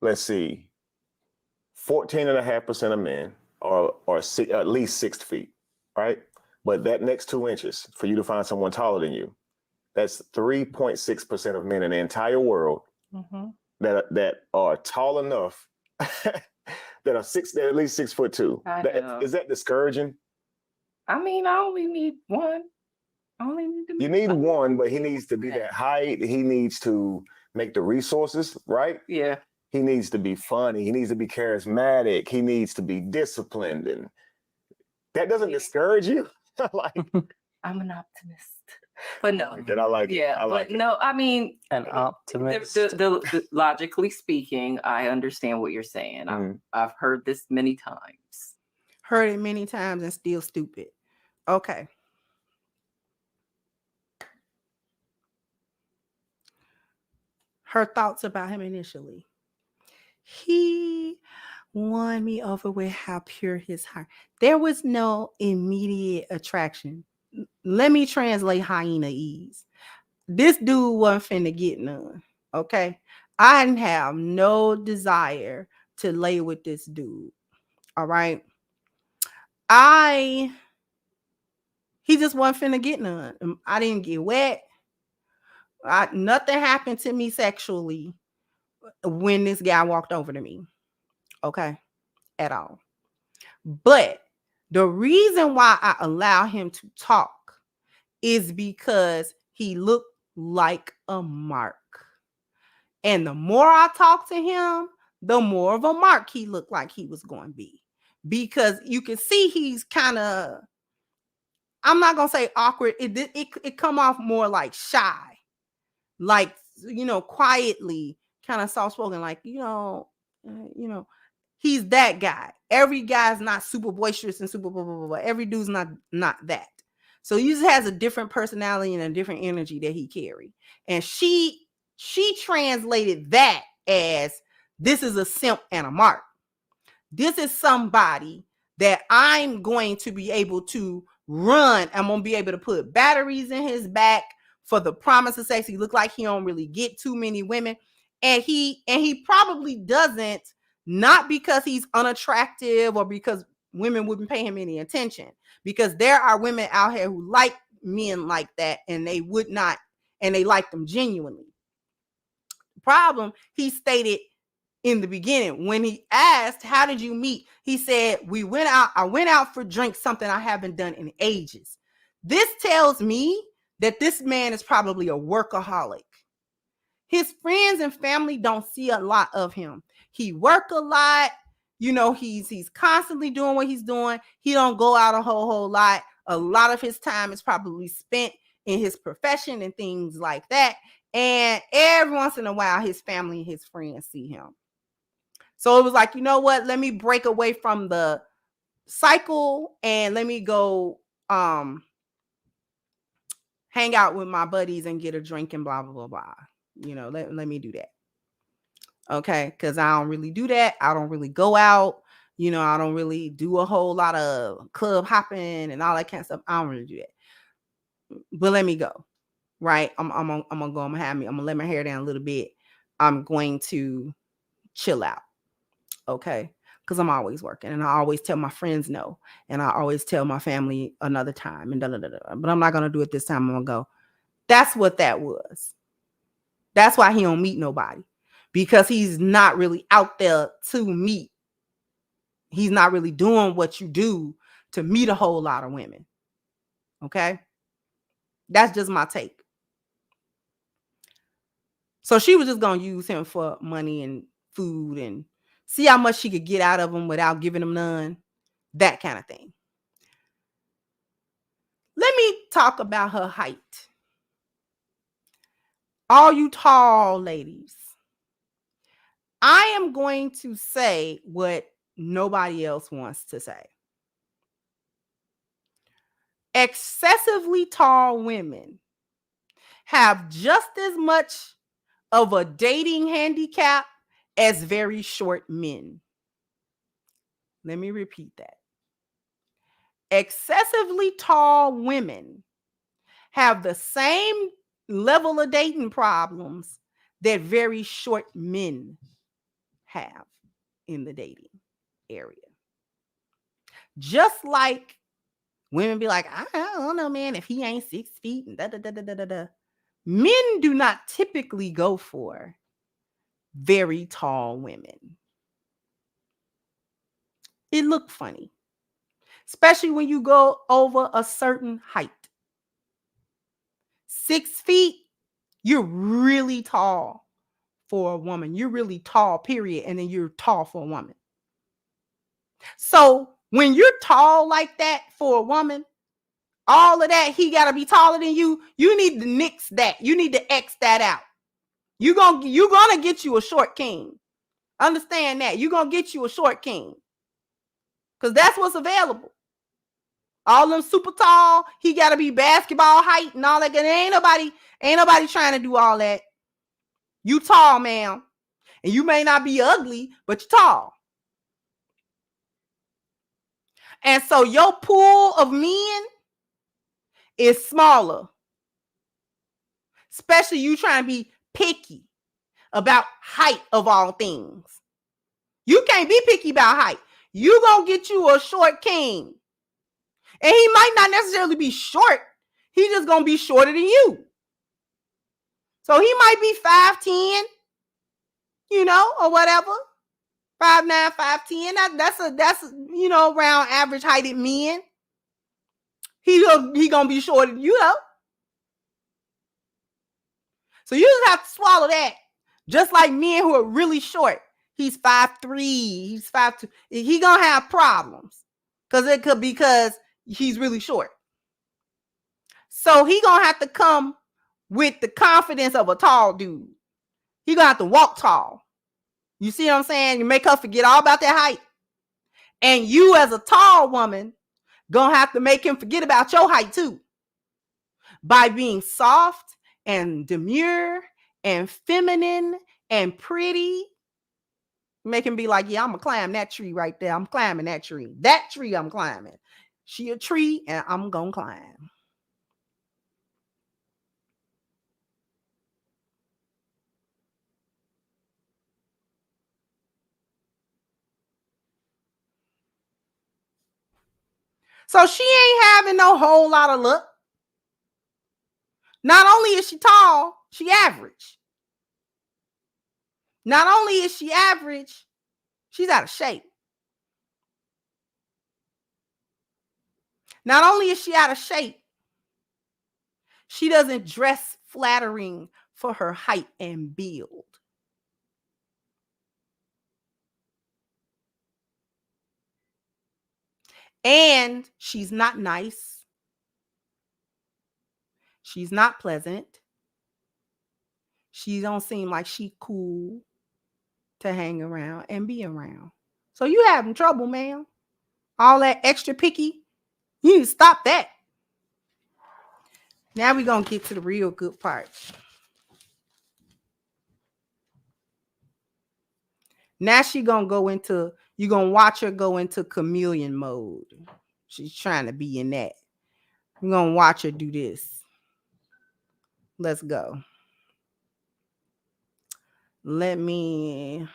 let's see, 14.5% of men are at least 6 feet, right? But that next 2 inches for you to find someone taller than you, that's 3.6% of men in the entire world that are tall enough that are they're at least 6'2". Is that discouraging? I mean, I only need one. I only need to. You need one, but he needs to be that height. He needs to make the resources, right? Yeah. He needs to be funny. He needs to be charismatic. He needs to be disciplined, and that doesn't discourage you. Like, I'm an optimist. But no, that I like. Yeah, I like but no, I mean, an optimist. The logically speaking, I understand what you're saying. I've heard this many times. Heard it many times and still stupid. Okay. Her thoughts about him initially. He won me over with how pure his heart. There was no immediate attraction. Let me translate hyena ease. This dude wasn't finna get none. Okay. I didn't have no desire to lay with this dude. All right. He just wasn't finna get none. I didn't get wet. Nothing happened to me sexually when this guy walked over to me. Okay. At all. But the reason why I allow him to talk is because he looked like a mark. And the more I talked to him, the more of a mark he looked like he was going to be. Because you can see he's kind of, I'm not going to say awkward. It come off more like shy. Like, quietly, kind of soft-spoken, like, he's that guy. Every guy's not super boisterous and super blah, blah, blah, blah. Every dude's not that. So he just has a different personality and a different energy that he carry. And she translated that as, this is a simp and a mark. This is somebody that I'm going to be able to run. I'm going to be able to put batteries in his back for the promise of sex. He look like he don't really get too many women. And he probably doesn't, not because he's unattractive or because women wouldn't pay him any attention, because there are women out here who like men like that, and they would not, and they like them genuinely. The problem, he stated in the beginning, when he asked, how did you meet? He said, I went out for drinks, something I haven't done in ages. This tells me that this man is probably a workaholic. His friends and family don't see a lot of him. He work a lot. He's constantly doing what he's doing. He don't go out a whole lot. A lot of his time is probably spent in his profession and things like that. And every once in a while, his family and his friends see him. So it was like, you know what? Let me break away from the cycle and let me go hang out with my buddies and get a drink and blah, blah, blah, blah. Let me do that. Okay. Because I don't really do that. I don't really go out. I don't really do a whole lot of club hopping and all that kind of stuff. I don't really do that. But let me go. Right. I'm gonna go. I'm gonna let my hair down a little bit. I'm going to chill out. Okay. Because I'm always working, and I always tell my friends no, and I always tell my family another time, and da, da, da, da. But I'm not gonna do it this time. I'm gonna go. That's what that was. That's why he don't meet nobody, because he's not really out there to meet. He's not really doing what you do to meet a whole lot of women. Okay. That's just my take. So she was just gonna use him for money and food and see how much she could get out of him without giving him none. That kind of thing. Let me talk about her height. All you tall ladies, I am going to say what nobody else wants to say. Excessively tall women have just as much of a dating handicap as very short men. Let me repeat that. Excessively tall women have the same level of dating problems that very short men have in the dating area. Just like women be like, I don't know, man, if he ain't 6 feet and da da da da da da. Men do not typically go for very tall women. It look funny, especially when you go over a certain height. 6 feet, you're really tall for a woman. You're really tall, period. And then you're tall for a woman. So when you're tall like that for a woman, all of that, he got to be taller than you. You need to nix that. You need to X that out. You're gonna get you a short king. Understand that. You're going to get you a short king. Because that's what's available. All them super tall, he got to be basketball height and all that. Ain't nobody trying to do all that. You tall, ma'am. And you may not be ugly, but you're tall. And so your pool of men is smaller. Especially you trying to be picky about height of all things. You can't be picky about height. You gonna get you a short king. And he might not necessarily be short. He just gonna be shorter than you. So he might be 5'10", or whatever. 5'9", 5'10". That's around average heighted men. He gonna be shorter than you, though. So you just have to swallow that. Just like men who are really short. He's 5'3", he's 5'2". He gonna have problems. Because he's really short. So he gonna have to come with the confidence of a tall dude. He gonna have to walk tall. You see what I'm saying? You make her forget all about that height. And you as a tall woman gonna have to make him forget about your height too. By being soft and demure and feminine and pretty. Make him be like, yeah, I'm gonna climb that tree right there. I'm climbing that tree. That tree I'm climbing. She a tree and I'm gonna climb. So she ain't having no whole lot of luck. Not only is she tall, she average. Not only is she average, she's out of shape. Not only is she out of shape, she doesn't dress flattering for her height and build. And she's not nice. She's not pleasant. She don't seem like she cool to hang around and be around. So you having trouble, ma'am. All that extra picky, you need to stop that. Now we're going to get to the real good part. Now you're going to watch her go into chameleon mode. She's trying to be in that. We're going to watch her do this. Let's go. Let me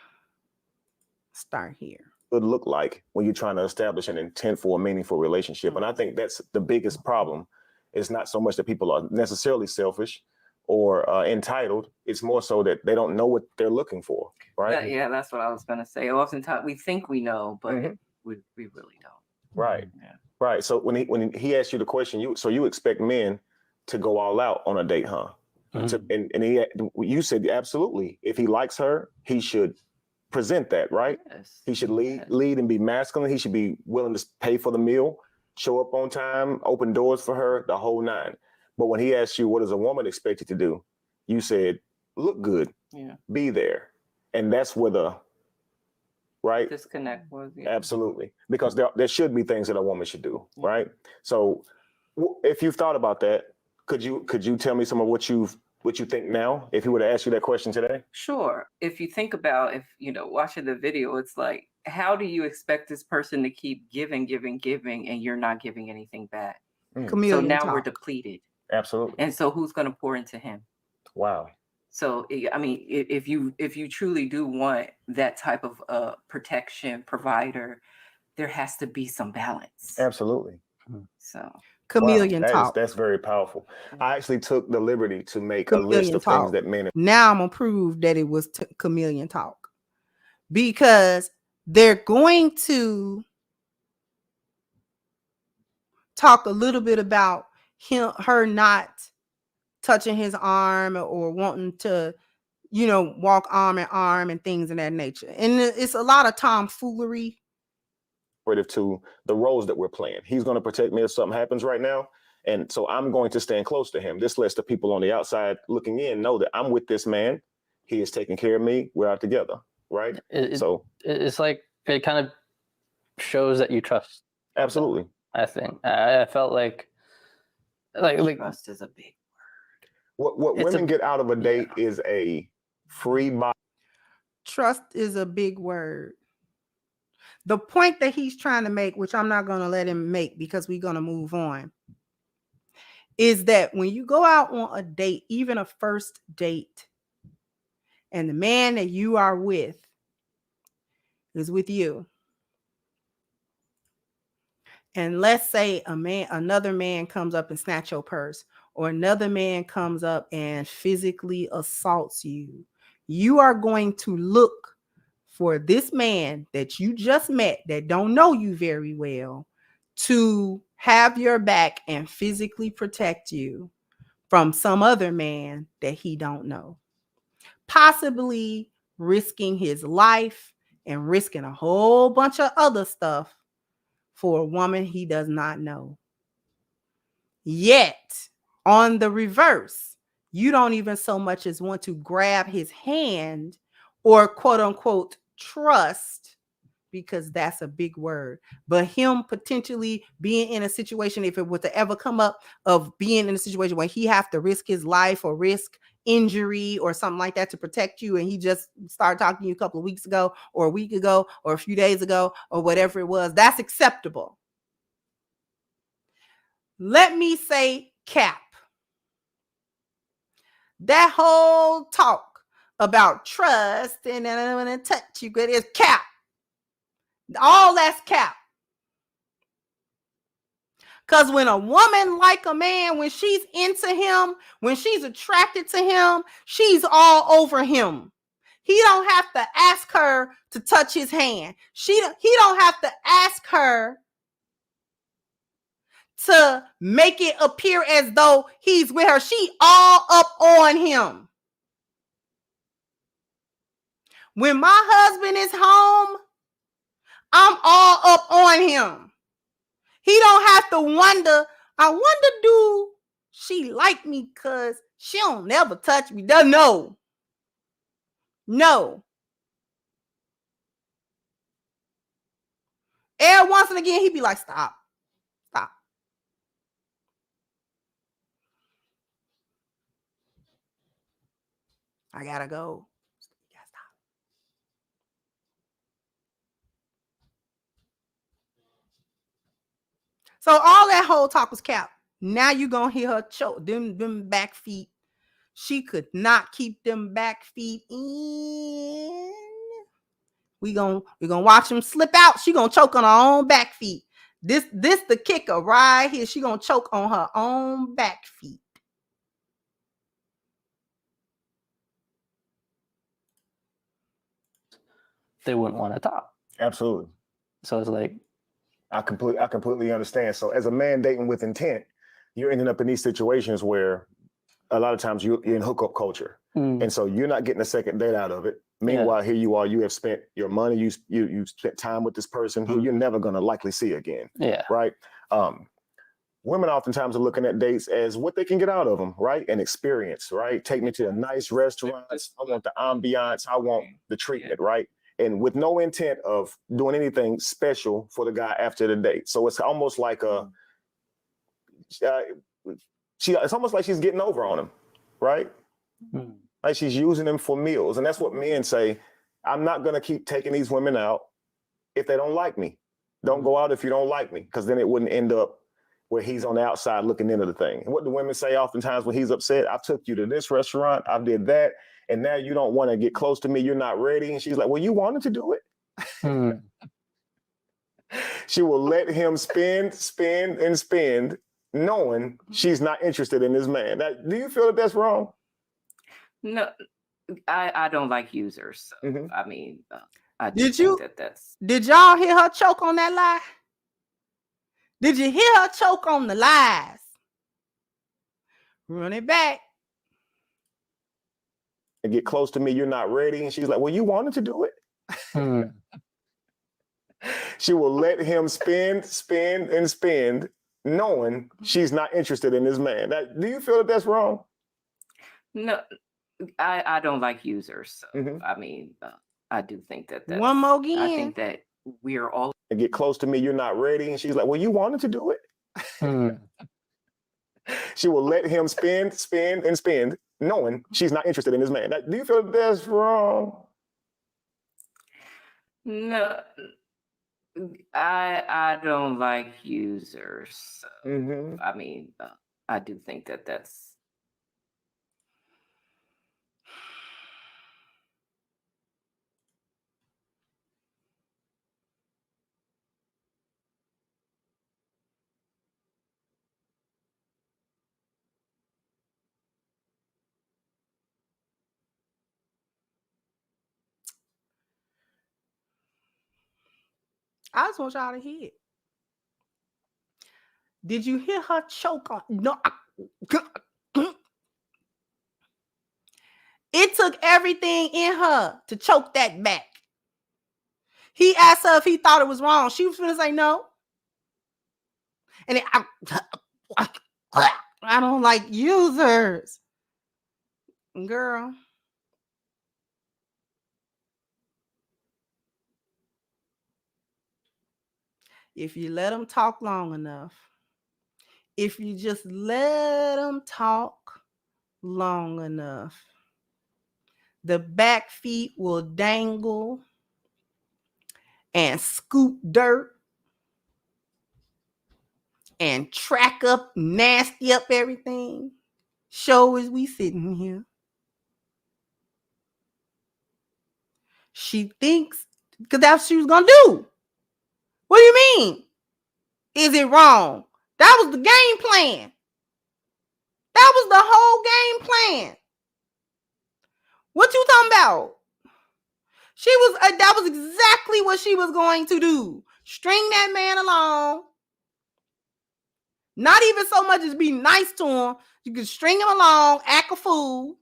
start here. Would look like when you're trying to establish an intent for a meaningful relationship. And I think that's the biggest problem. It's not so much that people are necessarily selfish or entitled. It's more so that they don't know what they're looking for, right? Yeah, that's what I was going to say. Oftentimes we think we know, but we really don't. Right. Yeah. Right. So when he asked you the question, you expect men to go all out on a date, huh? Mm-hmm. You said absolutely. If he likes her, he should present that, right? Yes. He should lead and be masculine. He should be willing to pay for the meal, show up on time, open doors for her, the whole nine. But when he asked you, what does a woman expect you to do? You said, look good, be there. And that's where the disconnect was. Yeah. Absolutely. Because there should be things that a woman should do, right? So if you've thought about that, could you tell me some of what you think now, if he were to ask you that question today? Sure. If you think about, watching the video, it's like, how do you expect this person to keep giving, and you're not giving anything back? So now we're depleted. Absolutely. And so who's going to pour into him? Wow. So, I mean, if you truly do want that type of protection provider, there has to be some balance. Absolutely. So chameleon talk. That's very powerful. I actually took the liberty to make a list of things that men. Now I'm gonna prove that it was chameleon talk, because they're going to talk a little bit about her not touching his arm or wanting to, walk arm in arm and things of that nature. And it's a lot of tomfoolery. To the roles that we're playing. He's going to protect me if something happens right now. And so I'm going to stand close to him. This lets the people on the outside looking in know that I'm with this man. He is taking care of me. We're out together. Right. So it's like, it kind of shows that you trust. Absolutely. I think I felt like trust is a big word. What women get out of a date is a free body. Trust is a big word. The point that he's trying to make, which I'm not going to let him make because we're going to move on, is that when you go out on a date, even a first date, and the man that you are with is with you, and let's say another man comes up and snatch your purse, or another man comes up and physically assaults you, you are going to look for this man that you just met that don't know you very well to have your back and physically protect you from some other man that he don't know, possibly risking his life and risking a whole bunch of other stuff for a woman he does not know. Yet, on the reverse, you don't even so much as want to grab his hand or quote unquote trust, because that's a big word. But him potentially being in a situation, if it were to ever come up, of being in a situation where he have to risk his life or risk injury or something like that to protect you, and he just started talking to you a couple of weeks ago or a week ago or a few days ago or whatever it was, that's acceptable. Let me say cap. That whole talk about trust and I don't want to touch you, good, is cap. All that's cap. Because when a woman like a man, when she's into him, when she's attracted to him, she's all over him. He don't have to ask her to touch his hand. He don't have to ask her to make it appear as though he's with her. She all up on him. When my husband is home, I'm all up on him. He don't have to wonder, I wonder, do she like me because she don't never touch me? No. Every once and again, he'd be like, stop. I gotta go. So all that whole talk was cap. Now you gonna hear her choke them back feet. She could not keep them back feet in. We gonna watch them slip out. She gonna choke on her own back feet. This the kicker right here. She gonna choke on her own back feet. They wouldn't want to talk. Absolutely. So it's like, I completely understand. So as a man dating with intent, you're ending up in these situations where a lot of times you're in hookup culture. And so you're not getting a second date out of it. Meanwhile, here you are, you have spent your money, you spent time with this person who you're never going to likely see again. Yeah. Right. Women oftentimes are looking at dates as what they can get out of them, right? An experience, right? Take me to a nice restaurant. I want the ambiance. I want the treatment, right? And with no intent of doing anything special for the guy after the date. So it's almost like it's almost like she's getting over on him, right? Like she's using him for meals. And that's what men say. I'm not going to keep taking these women out if they don't like me. Don't go out if you don't like me, because then it wouldn't end up where he's on the outside looking into the thing. And what do women say oftentimes when he's upset? I took you to this restaurant, I did that, and now you don't want to get close to me, you're not ready. And she's like, well, you wanted to do it. She will let him spend, knowing she's not interested in this man. Now, do you feel that that's wrong? No, I don't like users. So, I mean, I Did y'all hear her choke on that lie? Did you hear her choke on the lies? Run it back. And get close to me, you're not ready. And she's like, well, you wanted to do it. She will let him spend, knowing she's not interested in this man. Now, do you feel that that's wrong? No, I don't like users. So, I mean, I do think that that's... One more again. I think that we are all... And get close to me, you're not ready. And she's like, well, you wanted to do it. She will let him spend, knowing she's not interested in this man. Now, do you feel that that's wrong? No, I don't like users. So, I mean, I do think that that's. I just want y'all to hear it. Did you hear her choke on? No. It took everything in her to choke that back. He asked her if he thought it was wrong. She was gonna say no. And I don't like users. Girl. If you let them talk long enough, if you just let them talk long enough, the back feet will dangle and scoop dirt and track up, nasty up everything. Show as we sitting here. She thinks, because that's what she was going to do. What do you mean? Is it wrong? That was the game plan. That was the whole game plan. What you talking about? That was exactly what she was going to do. String that man along. Not even so much as be nice to him. You can string him along, act a fool.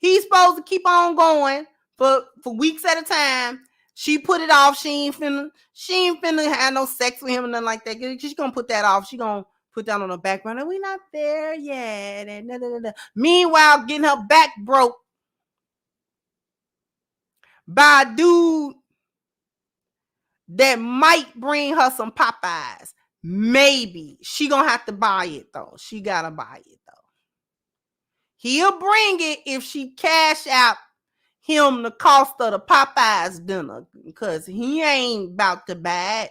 He's supposed to keep on going for weeks at a time. She put it off. She ain't finna have no sex with him or nothing like that. She's gonna put that off. She gonna put that on the back burner. We not there yet. And meanwhile, getting her back broke by a dude that might bring her some Popeyes. Maybe. She gonna have to buy it though. She gotta buy it though. He'll bring it if she cash out him the cost of the Popeyes dinner, because he ain't about to buy it.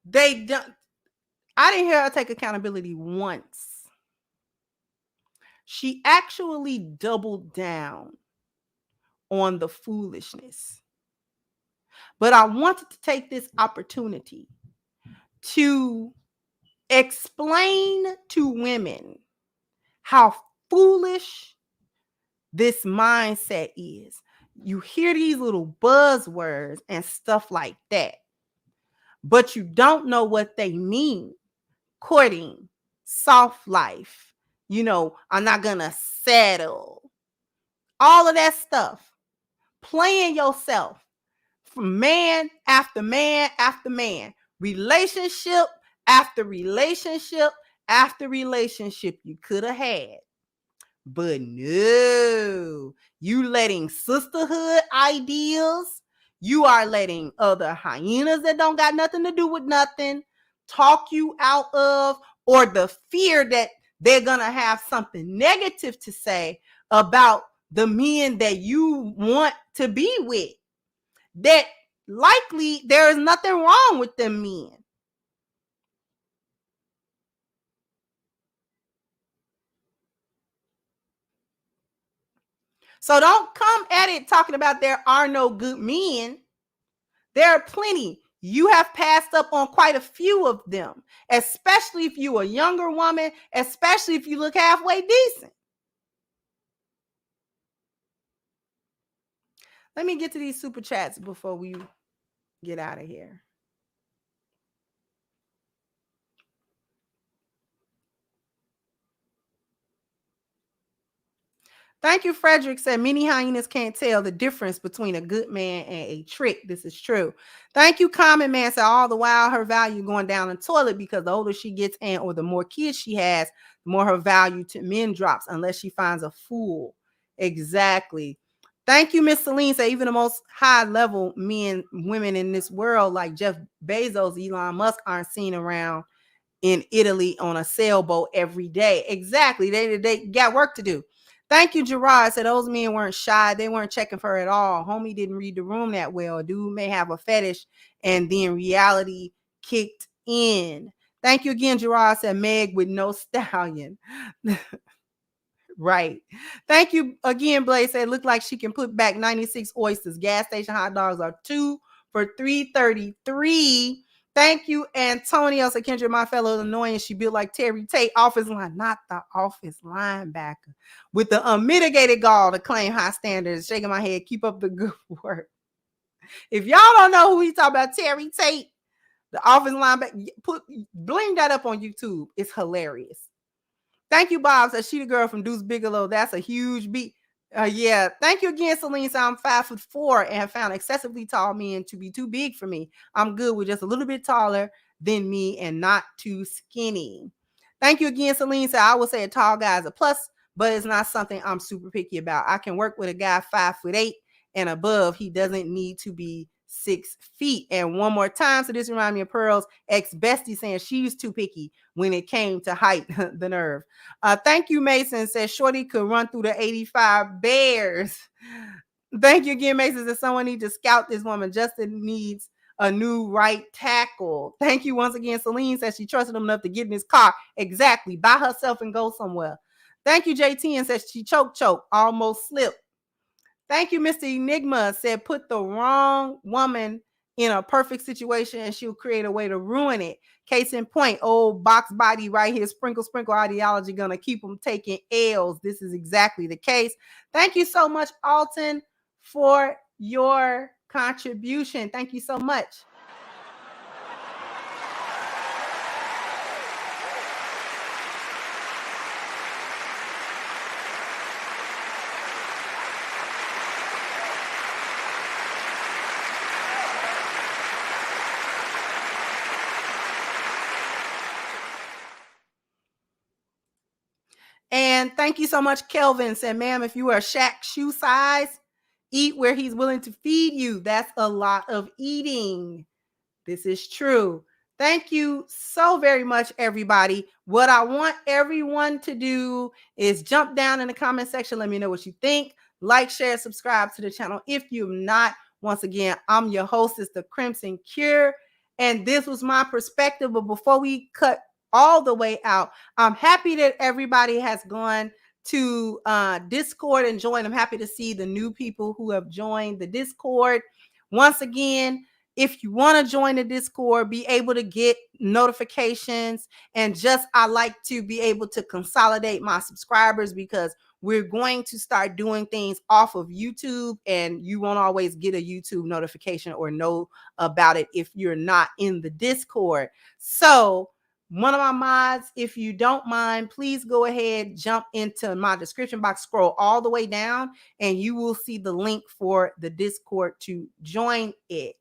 They done. I didn't hear her take accountability once. She actually doubled down on the foolishness. But I wanted to take this opportunity to explain to women how foolish this mindset is. You hear these little buzzwords and stuff like that, but you don't know what they mean. Courting, soft life, I'm not gonna settle. All of that stuff. Playing yourself from man after man after man. Relationship after relationship after relationship you could have had. But no, you letting sisterhood ideas, you are letting other hyenas that don't got nothing to do with nothing talk you out of, or the fear that they're going to have something negative to say about the men that you want to be with. That likely there is nothing wrong with them men. So don't come at it talking about there are no good men. There are plenty. You have passed up on quite a few of them, especially if you're a younger woman, especially if you look halfway decent. Let me get to these super chats before we get out of here. Thank you, Frederick said many hyenas can't tell the difference between a good man and a trick. This is true. Thank you, Common Man said all the while her value going down the toilet because the older she gets or the more kids she has, the more her value to men drops unless she finds a fool. Exactly. Thank you, Miss Celine. Say even the most high level men, women in this world, like Jeff Bezos, Elon Musk, aren't seen around in Italy on a sailboat every day. Exactly. They got work to do. Thank you, Gerard. Said those men weren't shy. They weren't checking for her at all. Homie didn't read the room that well. Dude may have a fetish, and then reality kicked in. Thank you again, Gerard. Said Meg with no stallion. Right. Thank you again, Blaze. Said look like she can put back 96 oysters. Gas station hot dogs are 2 for $3.33. Thank you, Antonio. Said Kendra, my fellow annoying. She built like Terry Tate, office line, not the office linebacker, with the unmitigated gall to claim high standards. Shaking my head. Keep up the good work. If y'all don't know who he talking about, Terry Tate, the office linebacker, bling that up on YouTube. It's hilarious. Thank you, Bob. Says she the girl from Deuce Bigelow. That's a huge beat. Yeah. Thank you again, Celine. So I'm 5'4" and have found excessively tall men to be too big for me. I'm good with just a little bit taller than me and not too skinny. Thank you again, Celine. So I would say a tall guy is a plus, but it's not something I'm super picky about. I can work with a guy 5'8" and above. He doesn't need to be 6 feet. And one more time, so this reminds me of Pearl's ex-bestie saying she's too picky when it came to height. The nerve. Thank you, Mason. Says Shorty could run through the 85 Bears. Thank you again, Mason. Says someone needs to scout this woman. Justin needs a new right tackle. Thank you once again. Celine says she trusted him enough to get in his car. Exactly. By herself and go somewhere. Thank you, JT. And says she choke, almost slipped. Thank you, Mr. Enigma. Said put the wrong woman in a perfect situation and she'll create a way to ruin it. Case in point, old box body right here, sprinkle ideology gonna keep them taking L's. This is exactly the case. Thank you so much, Alton, for your contribution. Thank you so much. And thank you so much, Kelvin. Said, ma'am, if you are Shaq shoe size, eat where he's willing to feed you. That's a lot of eating. This is true. Thank you so very much, everybody. What I want everyone to do is jump down in the comment section. Let me know what you think. Like, share, subscribe to the channel if you've not. Once again, I'm your hostess, The Crimson Cure. And this was my perspective. But before we cut all the way out, I'm happy that everybody has gone to Discord and joined. I'm happy to see the new people who have joined the Discord. Once again, if you want to join the Discord, be able to get notifications, and I like to be able to consolidate my subscribers because we're going to start doing things off of YouTube, and you won't always get a YouTube notification or know about it if you're not in the Discord. So one of my mods, if you don't mind, please go ahead, jump into my description box, scroll all the way down, and you will see the link for the Discord to join it.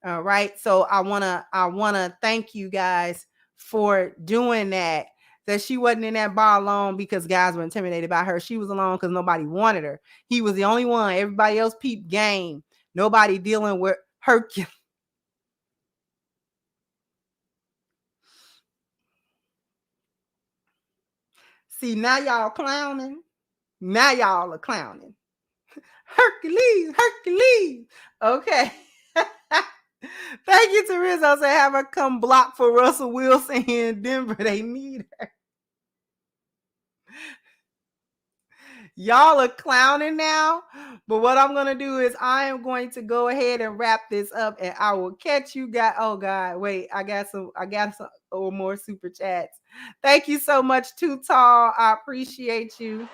All right. So I wanna thank you guys for doing that. That she wasn't in that bar alone because guys were intimidated by her. She was alone because nobody wanted her. He was the only one. Everybody else peeped game. Nobody dealing with Hercules. See, now y'all clowning. Now y'all are clowning. Hercules. Okay. Thank you to Rizzo. Say have her come block for Russell Wilson here in Denver. They need her. Y'all are clowning now. But what I'm going to do is I am going to go ahead and wrap this up, and I will catch you guys. Oh God, wait, I got some more super chats. Thank you so much, Too Tall. I appreciate you.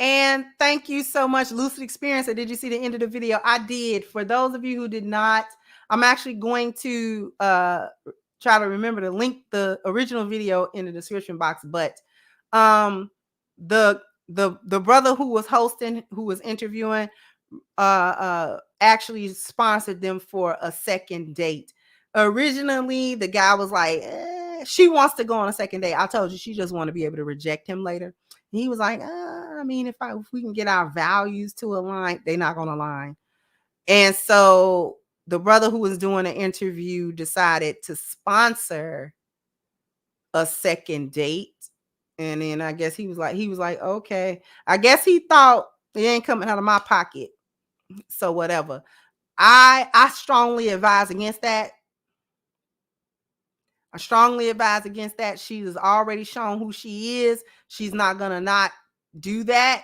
And thank you so much, Lucid Experience. Did you see the end of the video? I did. For those of you who did not, I'm actually going to try to remember to link the original video in the description box. But The brother who was hosting, who was interviewing, actually sponsored them for a second date. Originally, the guy was like, she wants to go on a second date. I told you, she just want to be able to reject him later. And he was like, I mean, if we can get our values to align, they're not gonna align. And so the brother who was doing the interview decided to sponsor a second date. And then I guess he was like, okay. I guess he thought it ain't coming out of my pocket. So whatever. I strongly advise against that. I strongly advise against that. She has already shown who she is. She's not gonna not do that.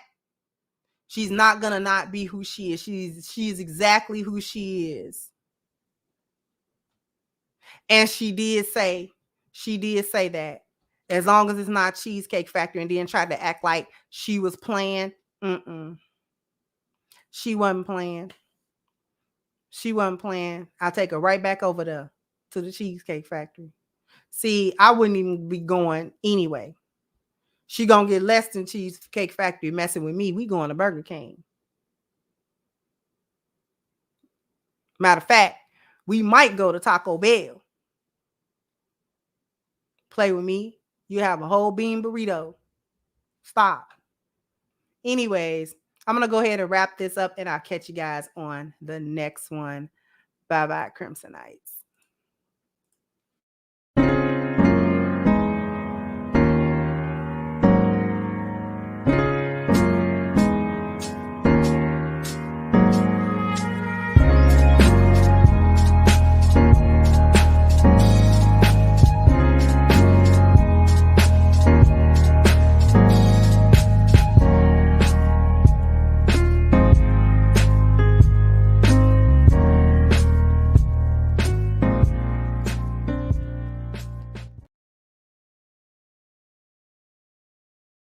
She's not gonna not be who she is. She's exactly who she is. And she did say that. As long as it's not Cheesecake Factory, and then tried to act like she was playing. She wasn't playing. She wasn't playing. I'll take her right back over there to the Cheesecake Factory. See, I wouldn't even be going anyway. She gonna get less than Cheesecake Factory messing with me. We going to Burger King. Matter of fact, we might go to Taco Bell. Play with me. You have a whole bean burrito. Stop. Anyways, I'm going to go ahead and wrap this up, and I'll catch you guys on the next one. Bye-bye, Crimsonites.